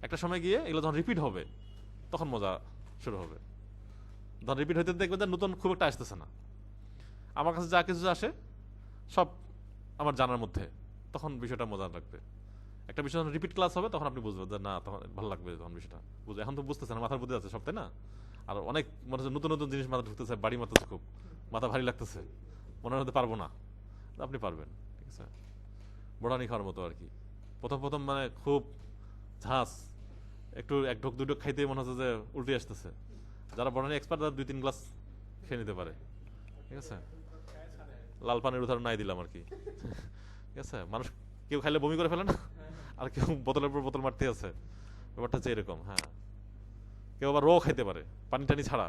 [SPEAKER 1] একটা সময় গিয়ে এগুলো যখন রিপিট হবে তখন মজা শুরু হবে। যখন রিপিট হইতে দেখবেন যে নতুন খুব একটা আসতেছে না, আমার কাছে যা কিছু আসে সব আমার জানার মধ্যে, তখন বিষয়টা মজা লাগবে। একটা বিষয় যখন রিপিট ক্লাস হবে তখন আপনি বুঝবেন যে না, তখন ভালো লাগবে তখন বিষয়টা বুঝে। এখন তো বুঝতেছেন, মাথার বুদ্ধি আছে সব, তাই না? আর অনেক মনে হচ্ছে নতুন নতুন জিনিস মাথা ঢুকতেছে, বাড়ি মারতেছে, খুব মাথা ভারী লাগতেছে, মনে হতে পারবো না, আপনি পারবেন, ঠিক আছে? বড়ানি খাওয়ার মতো আর কি। প্রথম প্রথম মানে খুব ঝাঁস, একটু 1 ঢোক 2 ঢোক খাইতে মনে হচ্ছে যে উল্টে আসতেছে। যারা বড়ানি এক্সপার্ট তারা 2-3 গ্লাস খেয়ে নিতে পারে, ঠিক আছে? লাল পানির উদাহরণ নাই দিলাম আর কি, ঠিক আছে? মানুষ কেউ খাইলে বমি করে ফেলে না, আর কেউ বোতলের পর বোতল মারতে আছে, ব্যাপারটা হচ্ছে এরকম। হ্যাঁ, কেউ আবার রো খাইতে পারে পানি টানি ছাড়া,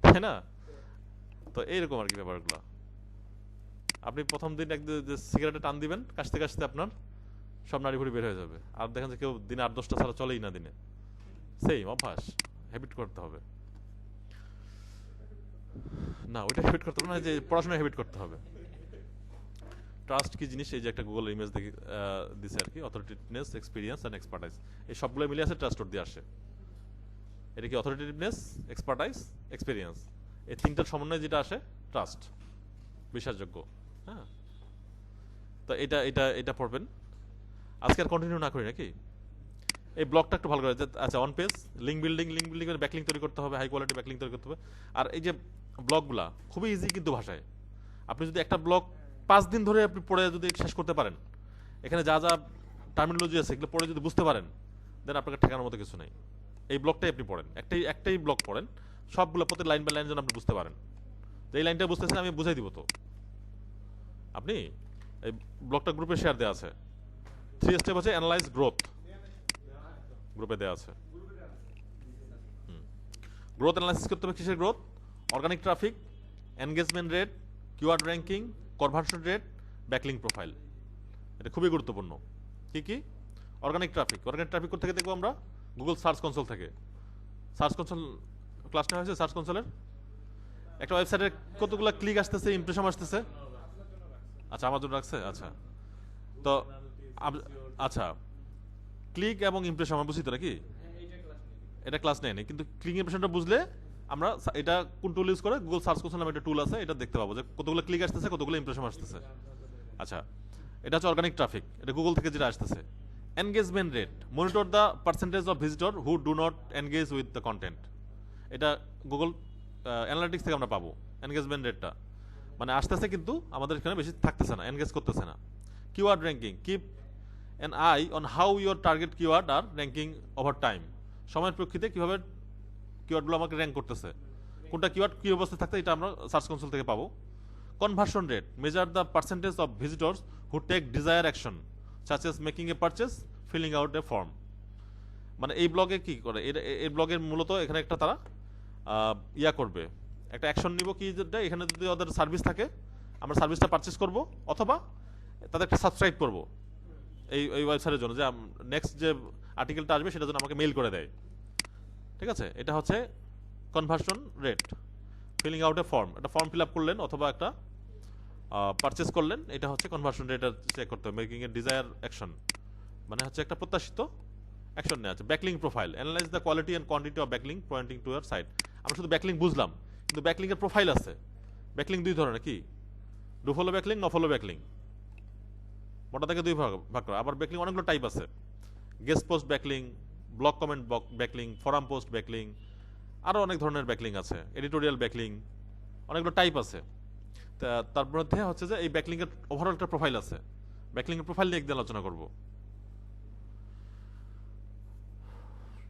[SPEAKER 1] তাই না? তো এইরকম আর কি ব্যাপারগুলো। আপনি প্রথম দিন যে সিগারেটে টান দিবেন, কাশতে কাশতে আপনার সব নাড়ি ভুড়ি বের হয়ে যাবে। আর দেখেন যে কেউ দিনে 8-10টা ছাড়া চলেই না দিনে, সেম অভ্যাস, হ্যাবিট করতে হবে। না, ওইটা হ্যাবিট করতে হবে না, যে পড়াশোনা হ্যাবিট করতে হবে। ট্রাস্ট কি জিনিস, এই যে একটা গুগল ইমেজ দেখি দিছে আর কি, অথরিটেটিভনেস, এক্সপিরিয়েন্স এন্ড এক্সপার্টাইজ, এই সবগুলো মিলে আছে ট্রাস্ট দিয়ে আসে। এটা কি অথরিটেটিভনেস, এক্সপার্টাইজ, এক্সপিরিয়েন্স, এই 3টার সমন্বয়ে যেটা আসে ট্রাস্ট, বিশ্বাসযোগ্য। হ্যাঁ, তো এটা এটা এটা পড়বেন। আজকে আর কন্টিনিউ না করি নাকি, এই ব্লগটা একটু ভালো করে। আচ্ছা, on page link building, link building করে ব্যাকলিঙ্ক তৈরি করতে হবে, হাই কোয়ালিটি ব্যাকলিঙ্ক তৈরি করতে হবে। আর এই যে ব্লগগুলা খুবই ইজি কিন্তু ভাষায়, আপনি যদি একটা ব্লগ 5 দিন ধরে আপনি পড়ে যদি শেষ করতে পারেন, এখানে যা যা টার্মিনোলজি আছে এগুলো পড়ে যদি বুঝতে পারেন, দেন আপনাকে ঠেকানোর মতো কিছু নেই। এই ব্লগটাই আপনি পড়েন, একটাই ব্লগ পড়েন, সবগুলো প্রতি লাইন বাই লাইন যেন আপনি বুঝতে পারেন। যে এই লাইনটা বুঝতেছেন আমি বুঝাই দিব, তো আপনি এই ব্লগটা গ্রুপে শেয়ার দেওয়া আছে। 3 স্টেপ আছে, অ্যানালাইজ গ্রোথ, গ্রুপে দেওয়া আছে। গ্রোথ অ্যানালাইসিস করতে হবে। কিসের growth? Organic traffic, engagement rate, keyword ranking, conversion rate, backlink profile. এটা খুবই গুরুত্বপূর্ণ। কি কি? Organic traffic. অর্গানিক ট্রাফিক কোথা থেকে দেখবো আমরা? গুগল সার্চ কনসোল থেকে। সার্চ কনসোল ক্লাস নেওয়া হয়েছে? সার্চ কনসোলের একটা ওয়েবসাইটে কতগুলো ক্লিক আসতেছে, ইমপ্রেশন আসতেছে। আচ্ছা, আমার জন্য রাখছে। আচ্ছা, তো আচ্ছা, ক্লিক এবং ইমপ্রেশন আমরা বুঝি তো নাকি? এটা ক্লাস নেয়নি, কিন্তু ক্লিক ইমপ্রেশনটা বুঝলে আমরা এটা কোন টুল ইউজ করে গুগল সার্চ কোনসোল নামে একটা টুল আছে, এটা দেখতে পাবো যে কতগুলো ক্লিক আসতেছে, কতগুলো ইমপ্রেশন আসতেছে। আচ্ছা, এটা হচ্ছে অর্গানিক ট্রাফিক, এটা গুগল থেকে যেটা আসতেছে। Engagement rate, monitor the percentage of visitor who do not engage with the content. এটা গুগল অ্যানালিটিক্স থেকে আমরা পাবো এনগেজমেন্ট রেটটা, মানে আসতেছে কিন্তু আমাদের এখানে বেশি থাকতেছে না, এনগেজ করতেছে না। Keyword ranking, keep an eye on how your target keyword are ranking over time. সময়ের প্রেক্ষিতে কীভাবে কিওয়ার্ডগুলো আমাকে র্যাঙ্ক করতেছে, কোনটা কিওয়ার্ড কী অবস্থায় থাকতে, এটা আমরা সার্চ কনসোল থেকে পাবো। Conversion rate, measure the percentage of visitors who take desire action such as making a purchase, filling out a form. মানে এই ব্লগে কি করে, এই ব্লগের মূলত এখানে একটা তারা ইয়া করবে, একটা অ্যাকশন নিব কি, যেটা এখানে যদি ওদের সার্ভিস থাকে আমরা সার্ভিসটা পারচেস করব, অথবা তাদেরকে সাবস্ক্রাইব করব এই ওয়েবসাইটের জন্য, যে নেক্সট যে আর্টিকেলটা আসবে সেটার জন্য আমাকে মেইল করে দেয়। ঠিক আছে, এটা হচ্ছে conversion rate. Feeling out a form, একটা ফর্ম ফিল আপ করলেন অথবা একটা পারচেস করলেন, এটা হচ্ছে কনভার্সন রেট চেক করতে হবে। মেকিং এ ডিজায়ার অ্যাকশন মানে হচ্ছে একটা প্রত্যাশিত অ্যাকশন নেওয়া আছে। Backlink profile, analyse the quality and quantity of backlink pointing to your site. আমরা শুধু ব্যাকলিং বুঝলাম, কিন্তু ব্যাকলিং এর প্রোফাইল আছে। ব্যাকলিং দুই ধরনের, কি ডু ফলো ব্যাকলিং, ন ফলো ব্যাকলিং, মোটা থেকে দুই ভাগ করা। আবার ব্যাকলিং অনেকগুলো টাইপ আছে, guest post backlink, blog comment backlink, forum post backlink, আরও অনেক ধরনের ব্যাকলিং আছে, এডিটোরিয়াল ব্যাকলিং, অনেকগুলো টাইপ আছে। তার মধ্যে হচ্ছে যে এই ব্যাকলিং এর ওভারঅল একটা প্রোফাইল আছে, ব্যাকলিং এর প্রোফাইল নিয়ে একদিন আলোচনা করব।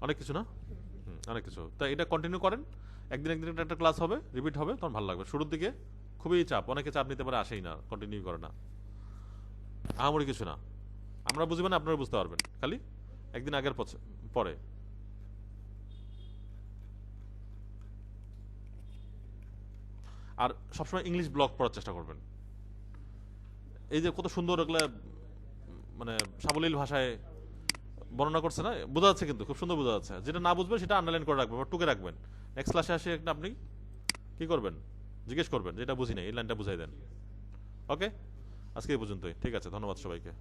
[SPEAKER 1] অনেক কিছু না, অনেক কিছু। তাই এটা কন্টিনিউ করেন, একদিন একটা ক্লাস হবে, রিপিট হবে, তখন ভালো লাগবে। শুরুর দিকে খুবই চাপ, অনেকে চাপ নিতে পারে, আসেই না, কন্টিনিউ করে না। আহামরি কিছু না, আমরা বুঝবেন না, আপনারা বুঝতে পারবেন, খালি একদিন আগের পরে। আর সবসময় ইংলিশ ব্লগ পড়ার চেষ্টা করবেন। এই যে কত সুন্দর এগুলা, মানে সাবলীল ভাষায় বর্ণনা করছে না, বোঝা যাচ্ছে, কিন্তু খুব সুন্দর বোঝা যাচ্ছে। যেটা না বুঝবেন সেটা আন্ডারলাইন করে রাখবেন বা টুকে রাখবেন। নেক্সট ক্লাসে আসে একটা আপনি কি করবেন, জিজ্ঞেস করবেন যেটা বুঝি নাই, এই লাইনটা বুঝাই দেন। ওকে, আজকে এই পর্যন্তই। ঠিক আছে, ধন্যবাদ সবাইকে।